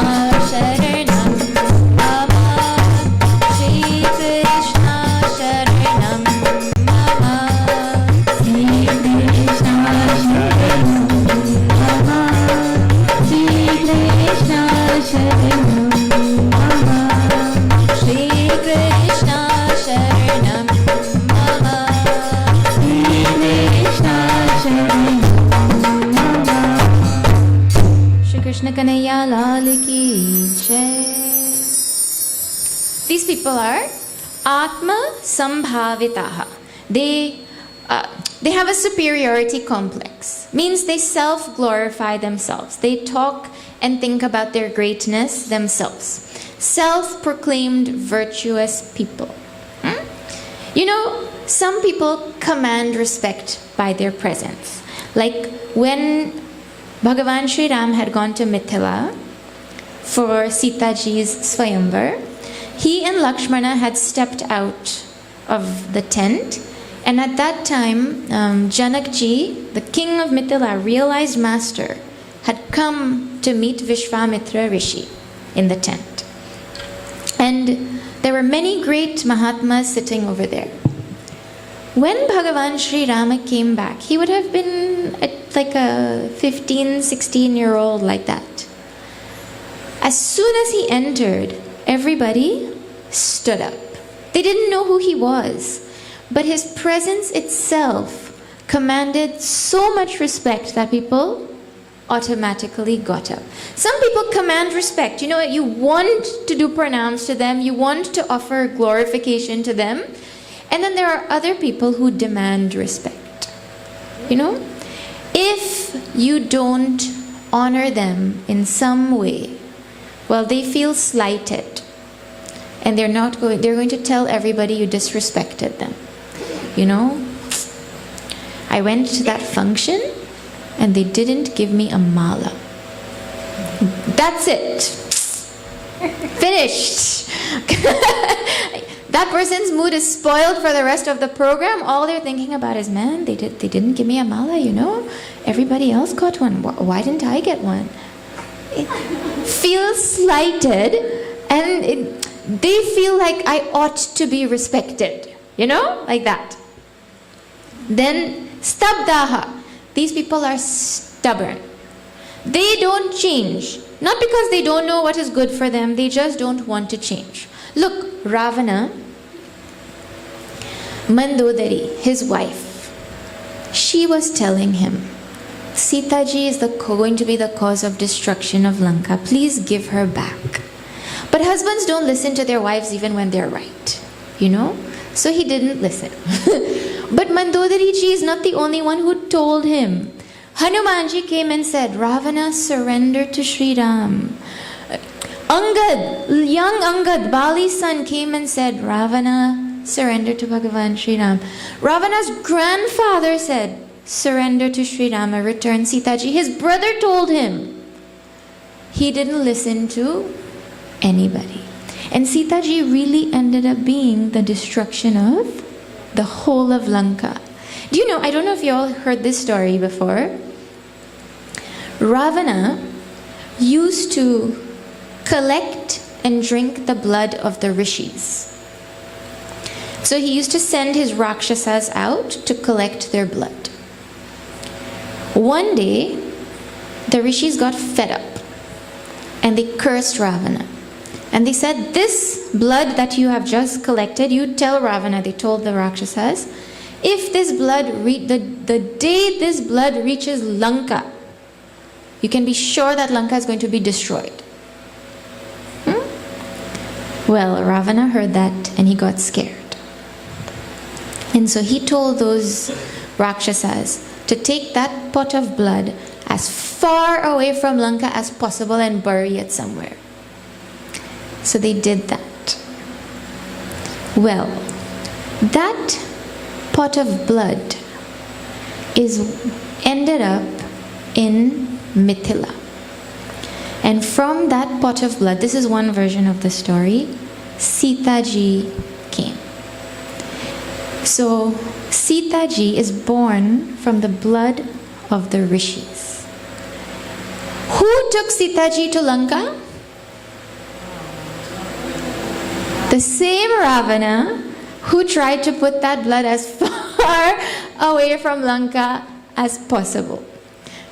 S1: Sharanam Mama, Shri Krishna Sharanam Mama,
S2: Shri Krishna Sharanam Mama, Shri Krishna Sharanam Mama,
S1: Shri Krishna Sharanam Mama,
S2: Shri Krishna Sharanam Mama.
S1: Shri Krishna Kanhaiya Lal Ki Jai. These people are Atma Sambhavitaha. They have a superiority complex. Means they self-glorify themselves. They talk and think about their greatness themselves. Self-proclaimed virtuous people. You know, some people command respect by their presence. Like when Bhagavan Sri Ram had gone to Mithila for Sita Ji's Swayamvar, he and Lakshmana had stepped out of the tent, and at that time, Janak Ji, the king of Mithila, realized Master, had come to meet Vishwamitra Rishi in the tent. And there were many great Mahatmas sitting over there. When Bhagavan Sri Rama came back, he would have been like a 15, 16-year-old like that. As soon as he entered, everybody stood up. They didn't know who he was, but his presence itself commanded so much respect that people automatically got up. Some people command respect. You know, you want to do pranams to them, you want to offer glorification to them, and then there are other people who demand respect. You know, if you don't honor them in some way, well, they feel slighted, and they're going to tell everybody you disrespected them. You know, I went to that function and they didn't give me a mala. That's it. Finished. That person's mood is spoiled for the rest of the program. All they're thinking about is, man, they didn't give me a mala, you know? Everybody else got one. Why didn't I get one? It feels slighted, and they feel like I ought to be respected. You know? Like that. Then, stabdaha. These people are stubborn. They don't change. Not because they don't know what is good for them, they just don't want to change. Look, Ravana, Mandodari, his wife, she was telling him, Sita ji is going to be the cause of destruction of Lanka. Please give her back. But husbands don't listen to their wives even when they're right. So he didn't listen. But Mandodari ji is not the only one who told him. Hanumanji came and said, Ravana, surrender to Sri Ram. Angad, young Angad, Bali's son, came and said, Ravana, surrender to Bhagavan Sri Ram. Ravana's grandfather said, surrender to Sri Rama, return Sita ji. His brother told him. He didn't listen to anybody. And Sita ji really ended up being the destruction of the whole of Lanka. Do you know, I don't know if you all heard this story before. Ravana used to collect and drink the blood of the rishis. So he used to send his rakshasas out to collect their blood. One day, the rishis got fed up and they cursed Ravana. And they said, this blood that you have just collected, you tell Ravana, they told the rakshasas, if this blood, the day this blood reaches Lanka, you can be sure that Lanka is going to be destroyed. Well, Ravana heard that and he got scared. And so he told those rakshasas to take that pot of blood as far away from Lanka as possible and bury it somewhere. So they did that. Well, that pot of blood ended up in Mithila. And from that pot of blood, this is one version of the story, Sita ji came. So Sita ji is born from the blood of the rishis. Who took Sita ji to Lanka? The same Ravana who tried to put that blood as far away from Lanka as possible.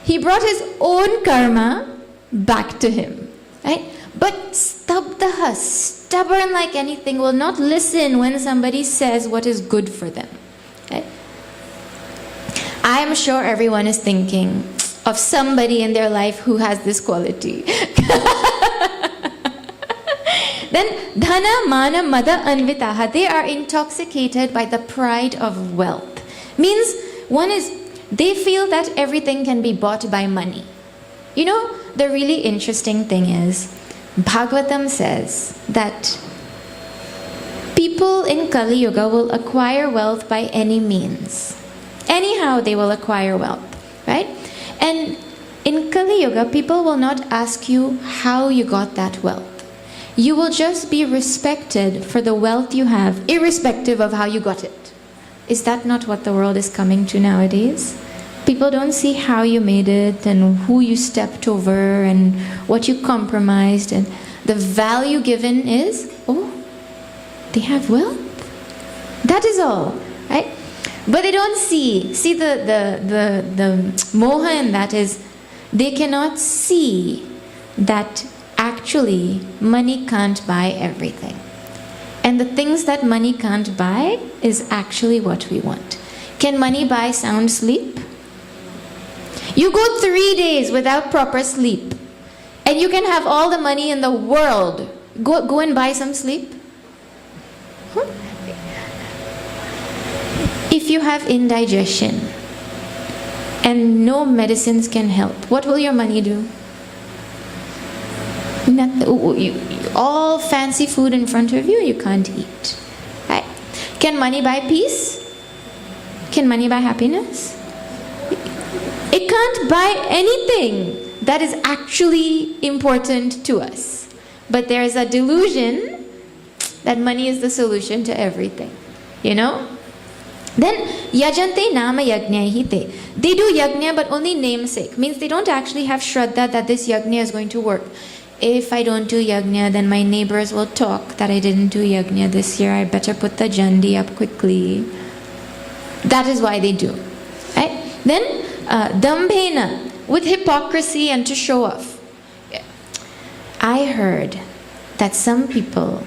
S1: He brought his own karma back to him. Right? But Stabdaha, stubborn like anything, will not listen when somebody says what is good for them. Right? I am sure everyone is thinking of somebody in their life who has this quality. Then dhana, mana, mada, anvitaha, they are intoxicated by the pride of wealth. Means one is, they feel that everything can be bought by money. The really interesting thing is, Bhagavatam says that people in Kali Yuga will acquire wealth by any means. Anyhow, they will acquire wealth, right? And in Kali Yuga, people will not ask you how you got that wealth. You will just be respected for the wealth you have, irrespective of how you got it. Is that not what the world is coming to nowadays? People don't see how you made it and who you stepped over and what you compromised, and the value given is, oh, they have wealth. That is all, right? But they don't see the moha in that is, they cannot see that actually money can't buy everything. And the things that money can't buy is actually what we want. Can money buy sound sleep? You go 3 days without proper sleep, and you can have all the money in the world. Go and buy some sleep. If you have indigestion and no medicines can help, what will your money do? All fancy food in front of you, you can't eat. Right? Can money buy peace? Can money buy happiness? It can't buy anything that is actually important to us. But there is a delusion that money is the solution to everything. Then, yajante nama yajnahite. They do yajna but only namesake. Means they don't actually have shraddha that this yajna is going to work. If I don't do yajna, then my neighbors will talk that I didn't do yajna this year. I better put the jandi up quickly. That is why they do. Right? Then, dambhena. with hypocrisy and to show off. I heard that some people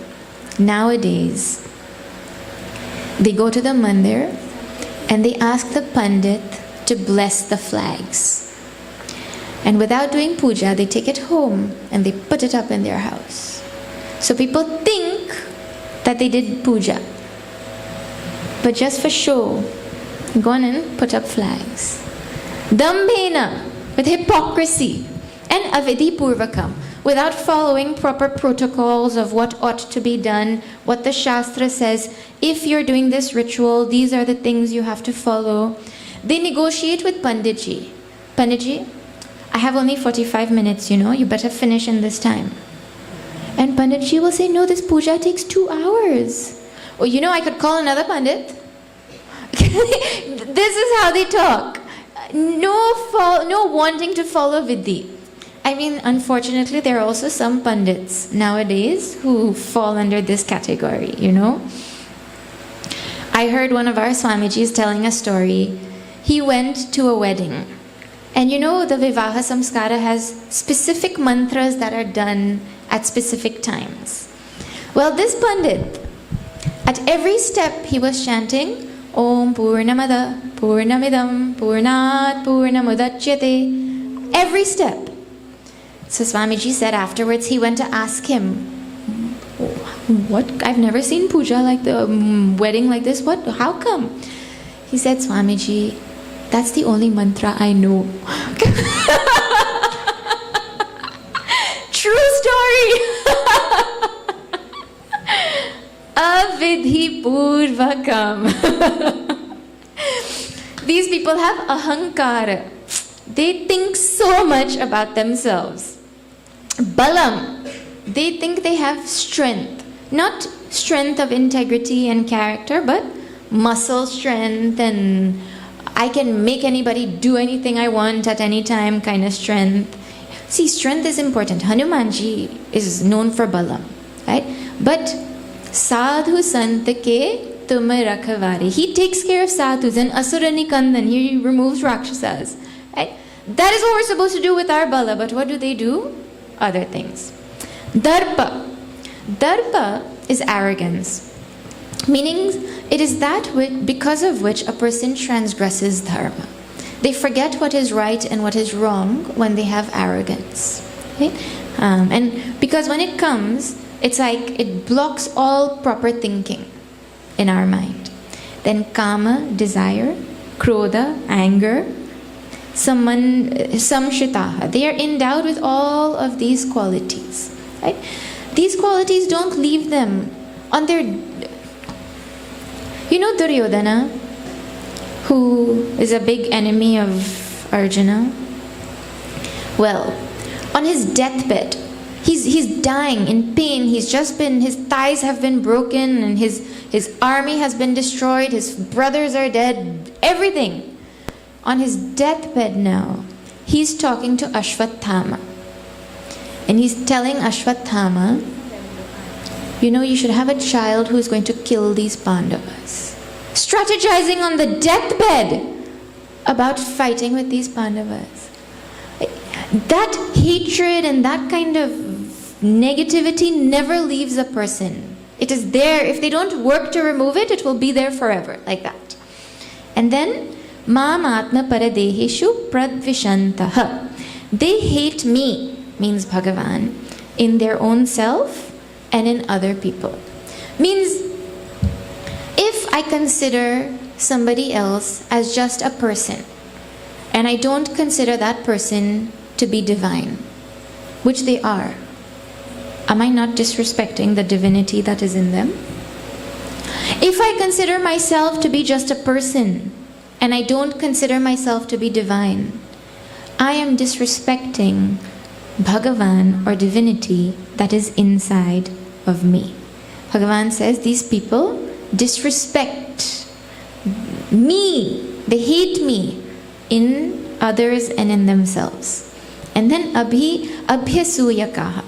S1: nowadays, they go to the mandir and they ask the pandit to bless the flags. And without doing puja, they take it home and they put it up in their house. So people think that they did puja. But just for show, go on and put up flags. Dambena, with hypocrisy, and avidhi purvakam, without following proper protocols of what ought to be done, what the Shastra says. If you're doing this ritual, these are the things you have to follow. They negotiate with Panditji. Panditji, I have only 45 minutes, you better finish in this time. And Panditji will say, no, this puja takes 2 hours. Or, I could call another Pandit. This is how they talk. No wanting to follow Vidhi. I mean, unfortunately, there are also some Pandits nowadays who fall under this category, I heard one of our Swamijis telling a story. He went to a wedding. And the Vivaha Samskara has specific mantras that are done at specific times. Well, this Pandit, at every step he was chanting, Om Purnamada Purnamidam Purnat Purnamudachyate. Every step. So Swamiji said afterwards he went to ask him, what? I've never seen puja like the wedding like this. What? How come? He said, Swamiji, that's the only mantra I know. True story. Avidhi purvakam. These people have ahankara. They think so much about themselves. Balam. They think they have strength. Not strength of integrity and character, but muscle strength and I can make anybody do anything I want at any time kind of strength. See, strength is important. Hanumanji is known for balam, right? But sadhu sant ke tum rakhavari. He takes care of sadhus and asurani kandan. He removes rakshasas, right? That is what we're supposed to do with our bala. But what do? Other things. Darpa. Darpa is arrogance. Meaning, it is that because of which a person transgresses dharma. They forget what is right and what is wrong when they have arrogance. Right? And because when it comes, it's like it blocks all proper thinking in our mind. Then kama, desire, krodha, anger, samshitaha. They are endowed with all of these qualities. Right? These qualities don't leave them on their... Duryodhana, who is a big enemy of Arjuna? Well, on his deathbed, he's dying in pain. His thighs have been broken and his army has been destroyed. His brothers are dead. Everything. On his deathbed now, he's talking to Ashwatthama. And he's telling Ashwatthama, you should have a child who is going to kill these Pandavas. Strategizing on the deathbed about fighting with these Pandavas. That hatred and that kind of negativity never leaves a person. It is there. If they don't work to remove it, it will be there forever, like that. And then, Mam Atma Paradeheshu Pradvishantaha. They hate me, means Bhagavan, in their own self and in other people. Means, if I consider somebody else as just a person, and I don't consider that person to be divine, which they are, am I not disrespecting the divinity that is in them? If I consider myself to be just a person, and I don't consider myself to be divine, I am disrespecting Bhagavan or divinity that is inside of me. Bhagavan says these people disrespect me, they hate me in others and in themselves. And then abhyasuyakaha.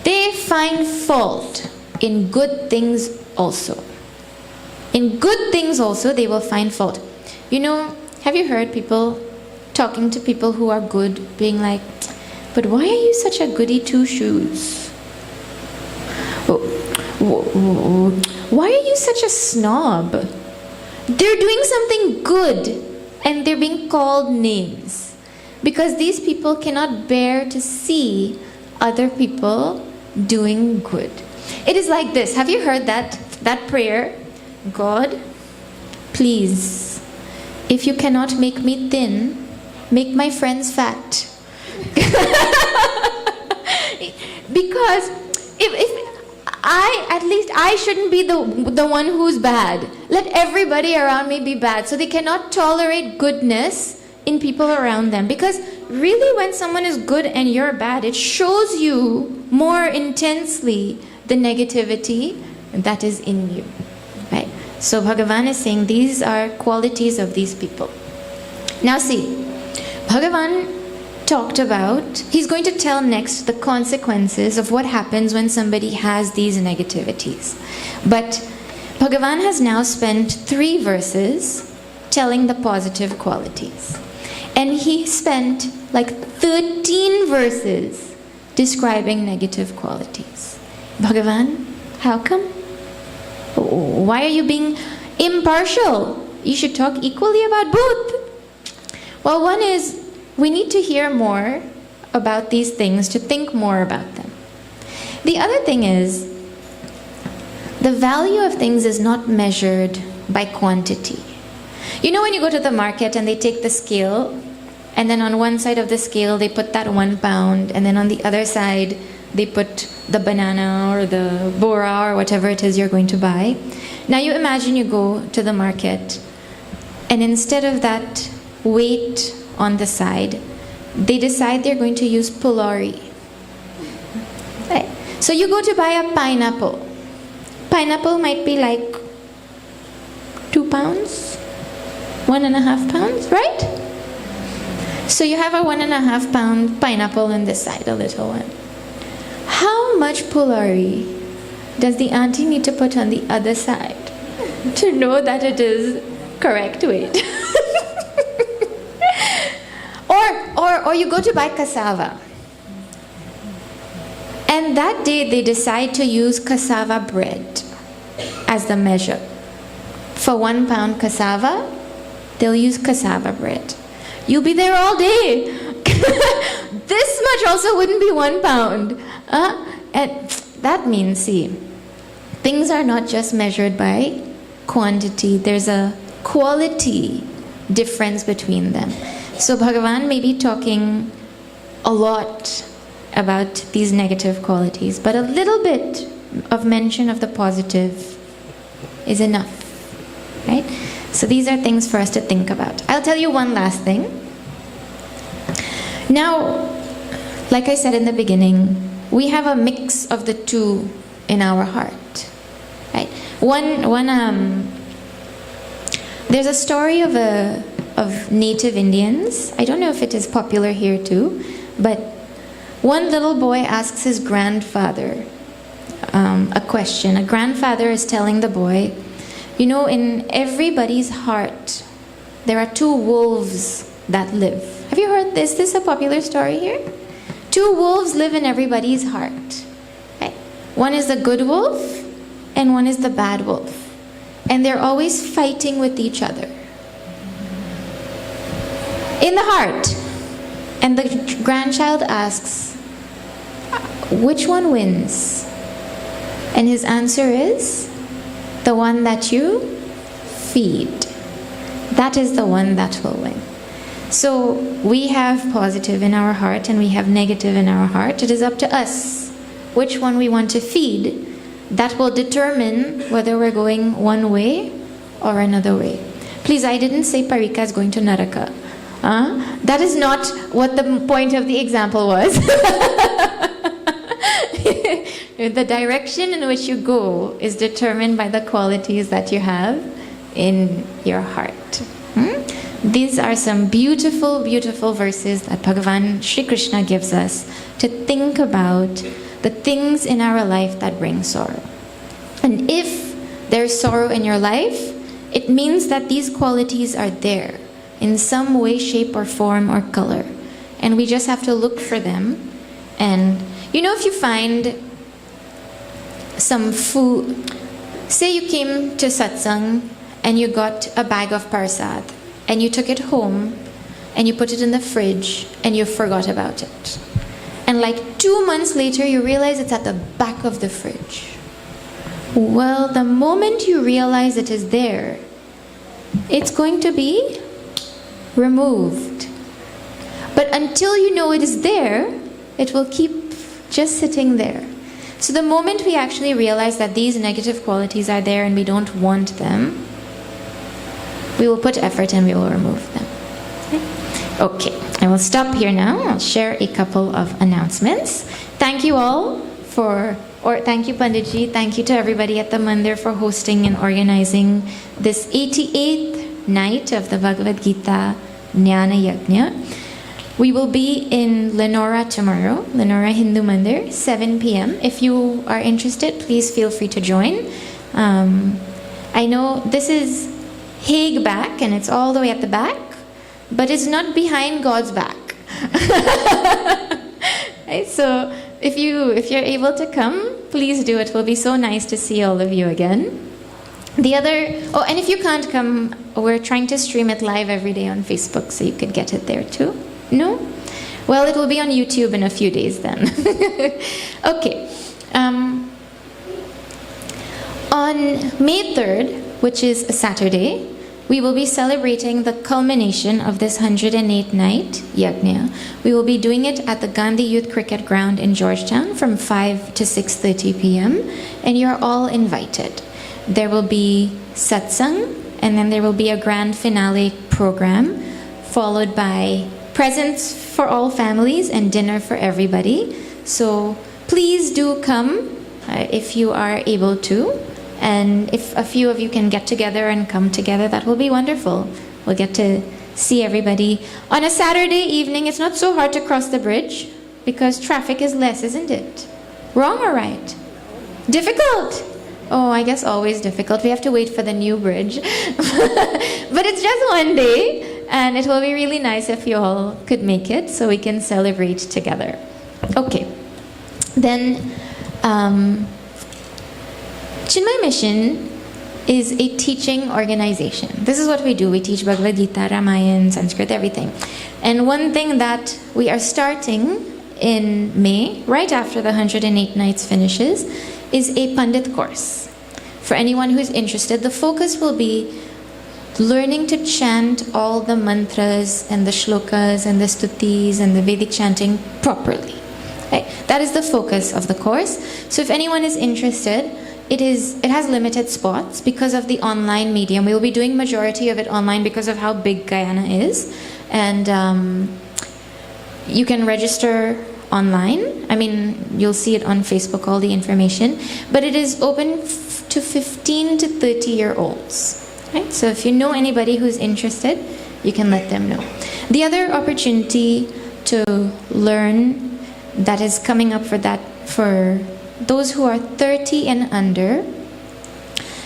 S1: They find fault in good things also. In good things also they will find fault. Have you heard people talking to people who are good, being like, but why are you such a goody two-shoes? Why are you such a snob? They're doing something good and they're being called names because these people cannot bear to see other people doing good. It is like this. Have you heard that prayer? God, please, if you cannot make me thin, make my friends fat. Because if at least I shouldn't be the one who's bad. Let everybody around me be bad. So they cannot tolerate goodness in people around them. Because really when someone is good and you're bad, it shows you more intensely the negativity that is in you. Right? So Bhagavan is saying these are qualities of these people. Now see, Bhagavan talked about, he's going to tell next the consequences of what happens when somebody has these negativities. But Bhagavan has now spent 3 verses telling the positive qualities. And he spent like 13 verses describing negative qualities. Bhagavan, how come? Why are you being impartial? You should talk equally about both. Well, one is, we need to hear more about these things to think more about them. The other thing is, the value of things is not measured by quantity. You know when you go to the market and they take the scale, and then on one side of the scale they put that 1 pound, and then on the other side they put the banana or the bora or whatever it is you're going to buy. Now you imagine you go to the market, and instead of that weight on the side, they decide they're going to use pulori. Right? So you go to buy a pineapple. Pineapple might be like 2 pounds, 1.5 pounds, right? So you have a 1.5 pound pineapple on this side, a little one. How much pulori does the auntie need to put on the other side to know that it is correct weight? Or you go to buy cassava, and that day they decide to use cassava bread as the measure. For 1 pound cassava, they'll use cassava bread. You'll be there all day. This much also wouldn't be 1 pound. And that means, see, things are not just measured by quantity. There's a quality difference between them. So Bhagavan may be talking a lot about these negative qualities, but a little bit of mention of the positive is enough, right? So these are things for us to think about. I'll tell you one last thing. Now, like I said in the beginning, we have a mix of the two in our heart, right? There's a story of native Indians. I don't know if it is popular here too, but one little boy asks his grandfather a question. A grandfather is telling the boy, you know, in everybody's heart, there are 2 wolves that live. Have you heard this? Is this a popular story here? 2 wolves live in everybody's heart. Right? One is the good wolf and one is the bad wolf. And they're always fighting with each other. In the heart. And the grandchild asks, which one wins? And his answer is, the one that you feed. That is the one that will win. So we have positive in our heart and we have negative in our heart. It is up to us which one we want to feed. That will determine whether we're going one way or another way. Please, I didn't say Parika is going to Naraka. That is not what the point of the example was. The direction in which you go is determined by the qualities that you have in your heart. These are some beautiful, beautiful verses that Bhagavan Shri Krishna gives us to think about the things in our life that bring sorrow. And if there's sorrow in your life, it means that these qualities are there. in some way, shape, or form or color. And we just have to look for them. And if you find some food, say you came to satsang and you got a bag of prasad and you took it home and you put it in the fridge and you forgot about it. And like 2 months later, you realize it's at the back of the fridge. Well, the moment you realize it is there, it's going to be removed. But until you know it is there, it will keep just sitting there. So the moment we actually realize that these negative qualities are there and we don't want them, we will put effort and we will remove them. Okay, I will stop here now. I'll share a couple of announcements. Thank you all thank you Panditji, thank you to everybody at the Mandir for hosting and organizing this 88th night of the Bhagavad Gita Jnana Yajna. We will be in Lenora tomorrow, Lenora Hindu Mandir, 7 p.m. If you are interested, please feel free to join. I know this is Hague back and it's all the way at the back, but it's not behind God's back. Right? So if you're able to come, please do. It will be so nice to see all of you again. And if you can't come, we're trying to stream it live every day on Facebook, so you could get it there too. No? Well, it will be on YouTube in a few days then. Okay. On May 3rd, which is a Saturday, we will be celebrating the culmination of this 108 night yajna. We will be doing it at the Gandhi Youth Cricket Ground in Georgetown from 5 to 6:30 p.m. And you're all invited. There will be satsang, and then there will be a grand finale program, followed by presents for all families and dinner for everybody. So please do come if you are able to. And if a few of you can get together and come together, that will be wonderful. We'll get to see everybody. On a Saturday evening, it's not so hard to cross the bridge because traffic is less, isn't it? Wrong or right? Difficult? Oh, I guess always difficult. We have to wait for the new bridge. But it's just one day, and it will be really nice if you all could make it so we can celebrate together. Okay. Then, Chinmay Mission is a teaching organization. This is what we do. We teach Bhagavad Gita, Ramayana, Sanskrit, everything. And one thing that we are starting in May, right after the 108 nights finishes, is a Pandit course. For anyone who is interested, the focus will be learning to chant all the mantras and the shlokas and the stutis and the Vedic chanting properly. Right? That is the focus of the course. So if anyone is interested, it has limited spots because of the online medium. We will be doing majority of it online because of how big Guyana is. And you can register online. I mean, you'll see it on Facebook, all the information. But it is open to 15 to 30-year-olds. Right? So if you know anybody who's interested, you can let them know. The other opportunity to learn that is coming up for those who are 30 and under,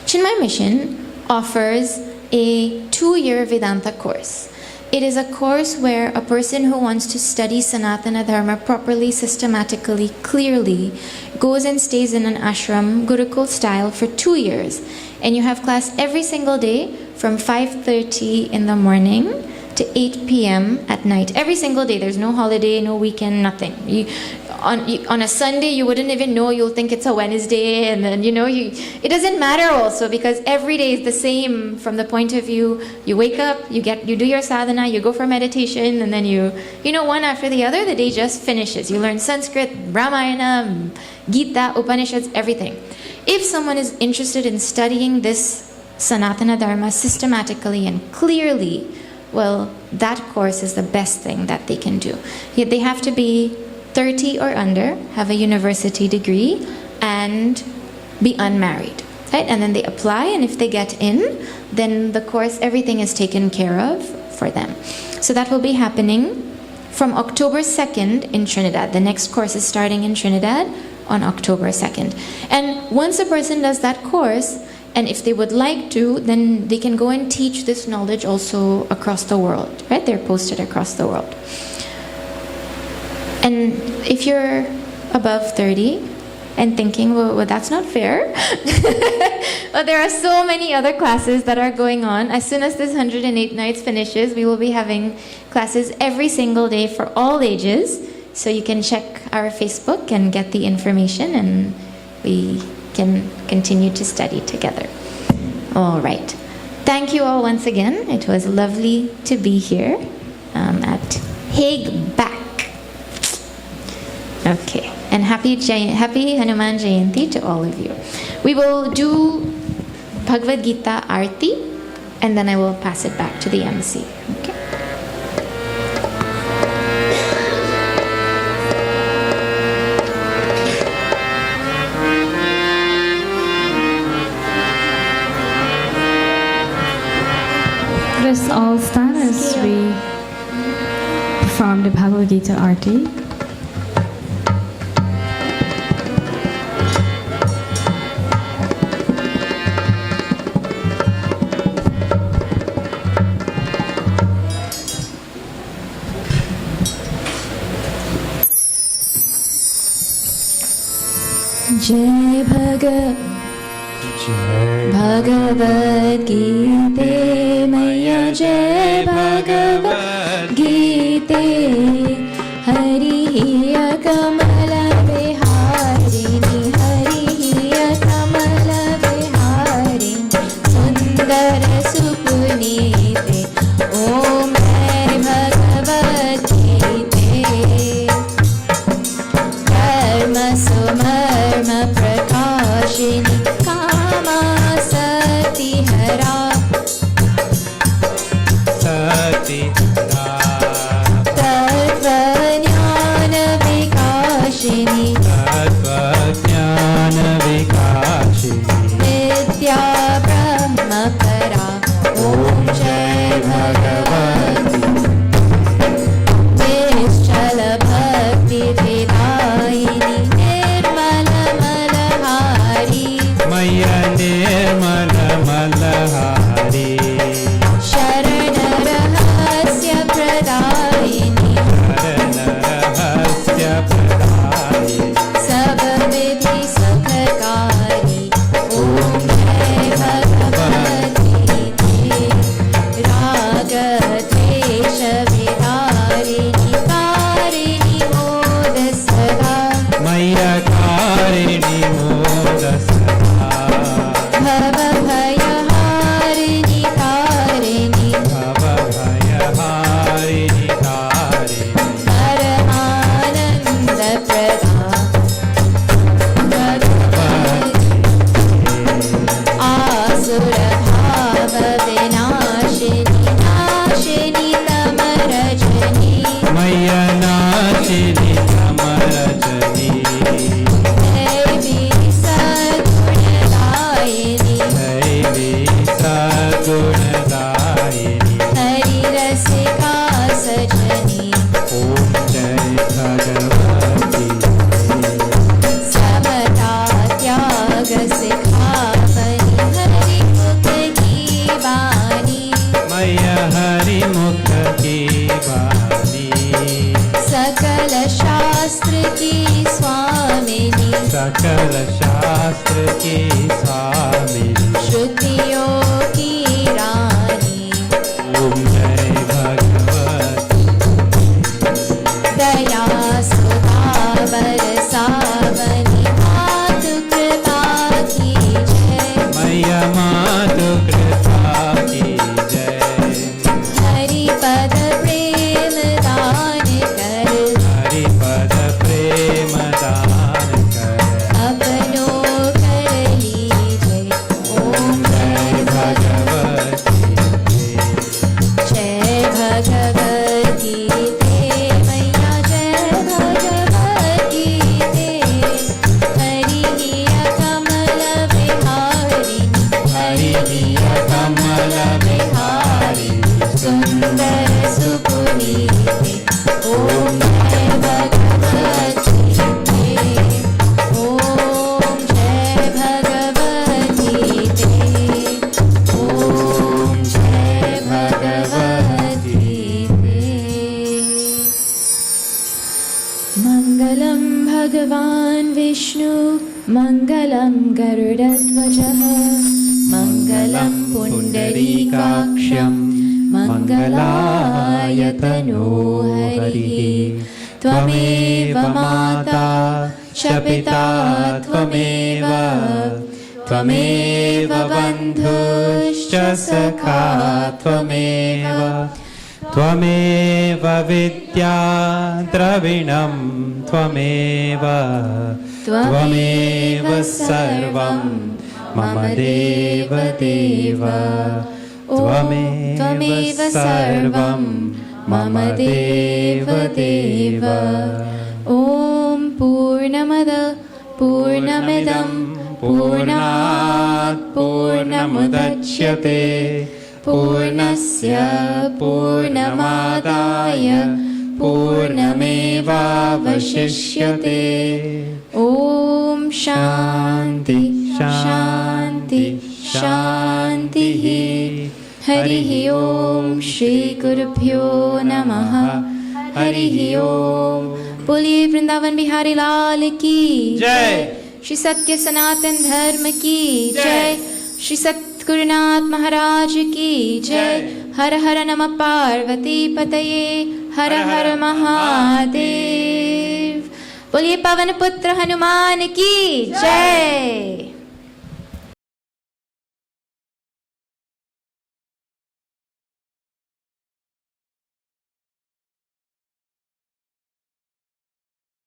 S1: Chinmay Mission offers a 2-year Vedanta course. It is a course where a person who wants to study Sanatana Dharma properly, systematically, clearly, goes and stays in an ashram, Gurukul style, for 2 years. And you have class every single day from 5:30 in the morning to 8 p.m. at night. Every single day. There's no holiday, no weekend, nothing. On a Sunday, you wouldn't even know. You'll think it's a Wednesday, and then it doesn't matter also because every day is the same from the point of view. You wake up, you do your sadhana, you go for meditation, and then one after the other, the day just finishes. You learn Sanskrit, Ramayana, Gita, Upanishads, everything. If someone is interested in studying this Sanatana Dharma systematically and clearly, well, that course is the best thing that they can do. Yet they have to be 30 or under, have a university degree, and be unmarried. Right? And then they apply, and if they get in, then the course, everything is taken care of for them. So that will be happening from October 2nd in Trinidad. The next course is starting in Trinidad on October 2nd. And once a person does that course, And if they would like to, then they can go and teach this knowledge also across the world, right? They're posted across the world. And if you're above 30 and thinking, well, that's not fair. But there are so many other classes that are going on. As soon as this 108 nights finishes, we will be having classes every single day for all ages. So you can check our Facebook and get the information, and we can continue to study together. All right. Thank you all once again. It was lovely to be here at Hague Back. Okay. And happy Hanuman Jayanti to all of you. We will do Bhagavad Gita Arti, and then I will pass it back to the MC. Okay.
S2: Let us all stand as we perform the Bhagavad Gita Arti. Jai Bhagavad Gita Maya Jai Bhagavad Gita Hari Kamala Viharini Hari Kamala Viharini Sundara Supunite Om Jai Bhagavad Gita Karma Sumarma Prakashini Kama Sati Hara Sati Hara Tattva Jnana Vikashini Tattva Jnana Vikashini Nitya Brahma Para Om Jai Bhagavati Nischala Bhakti Vedayini Nirmala Malahari Maya Nirmala Malahari Sharana Rahasya Pradayini Sharana Rahasya Pradayini Sabhavidhi Sukhakari Om Jai Bhagavati Raga Dvesha Vidarini Karini Moda Sada Maya Karini Moda Sada Bhava Bhaya Harini Karini Bhava Bhaya Harini Karini Paramananda Prada Bhagavati Asura Bhava Vinashini Nashini Tamarajani Maya Nashini Tamarajani Devi Sadgunadayini Devi Sadgunadayini Hari Rasika Sajani Om Jai Bhagavati Samata Tyaga Sikhapani Hari Mukha Ki Bani Maya Hari Mukha Ki Bani Sakala Shastra Ki Swamini Sakala Shastra Ki Swamini Shrutiyo Ki Rani Om Jai Bhagavati Daya Sudha Barasavani Matu Kripa Ki Jai Maya Matu Kripa Ki Jai Hari Pada Prem Daan Kar Hari Pada Prem Daan Kar Apno Kar Lijai Om Jai
S1: Mangalam Garudadvajah Mangalam Pundarikaksham Mangalayatano Harihi Tvameva Mata Chapita Tvameva Tvameva Bandhuscha Sakha Tvameva Tvameva Vidya Dravinam Tvameva Tvameva Sarvam Mama Deva Deva Tvameva Sarvam Mama Deva Deva Om Purnamada Purnamidam Purnat Purnamudachyate Purnasya Purnamadaya Purnameva Vashishyate Om Shanti Shanti Shanti Harihi Om Shri Gurubhyo Namaha Harihi Om Boliye Vrindavan Bihari Lal ki Jai Shri Satya Sanatan Dharma ki Jai Shri Satgurunath Maharaj ki Jai Har Har Namah Parvati Pataye Har Har Mahadev Boliye Pavan Putra Hanuman ki Jai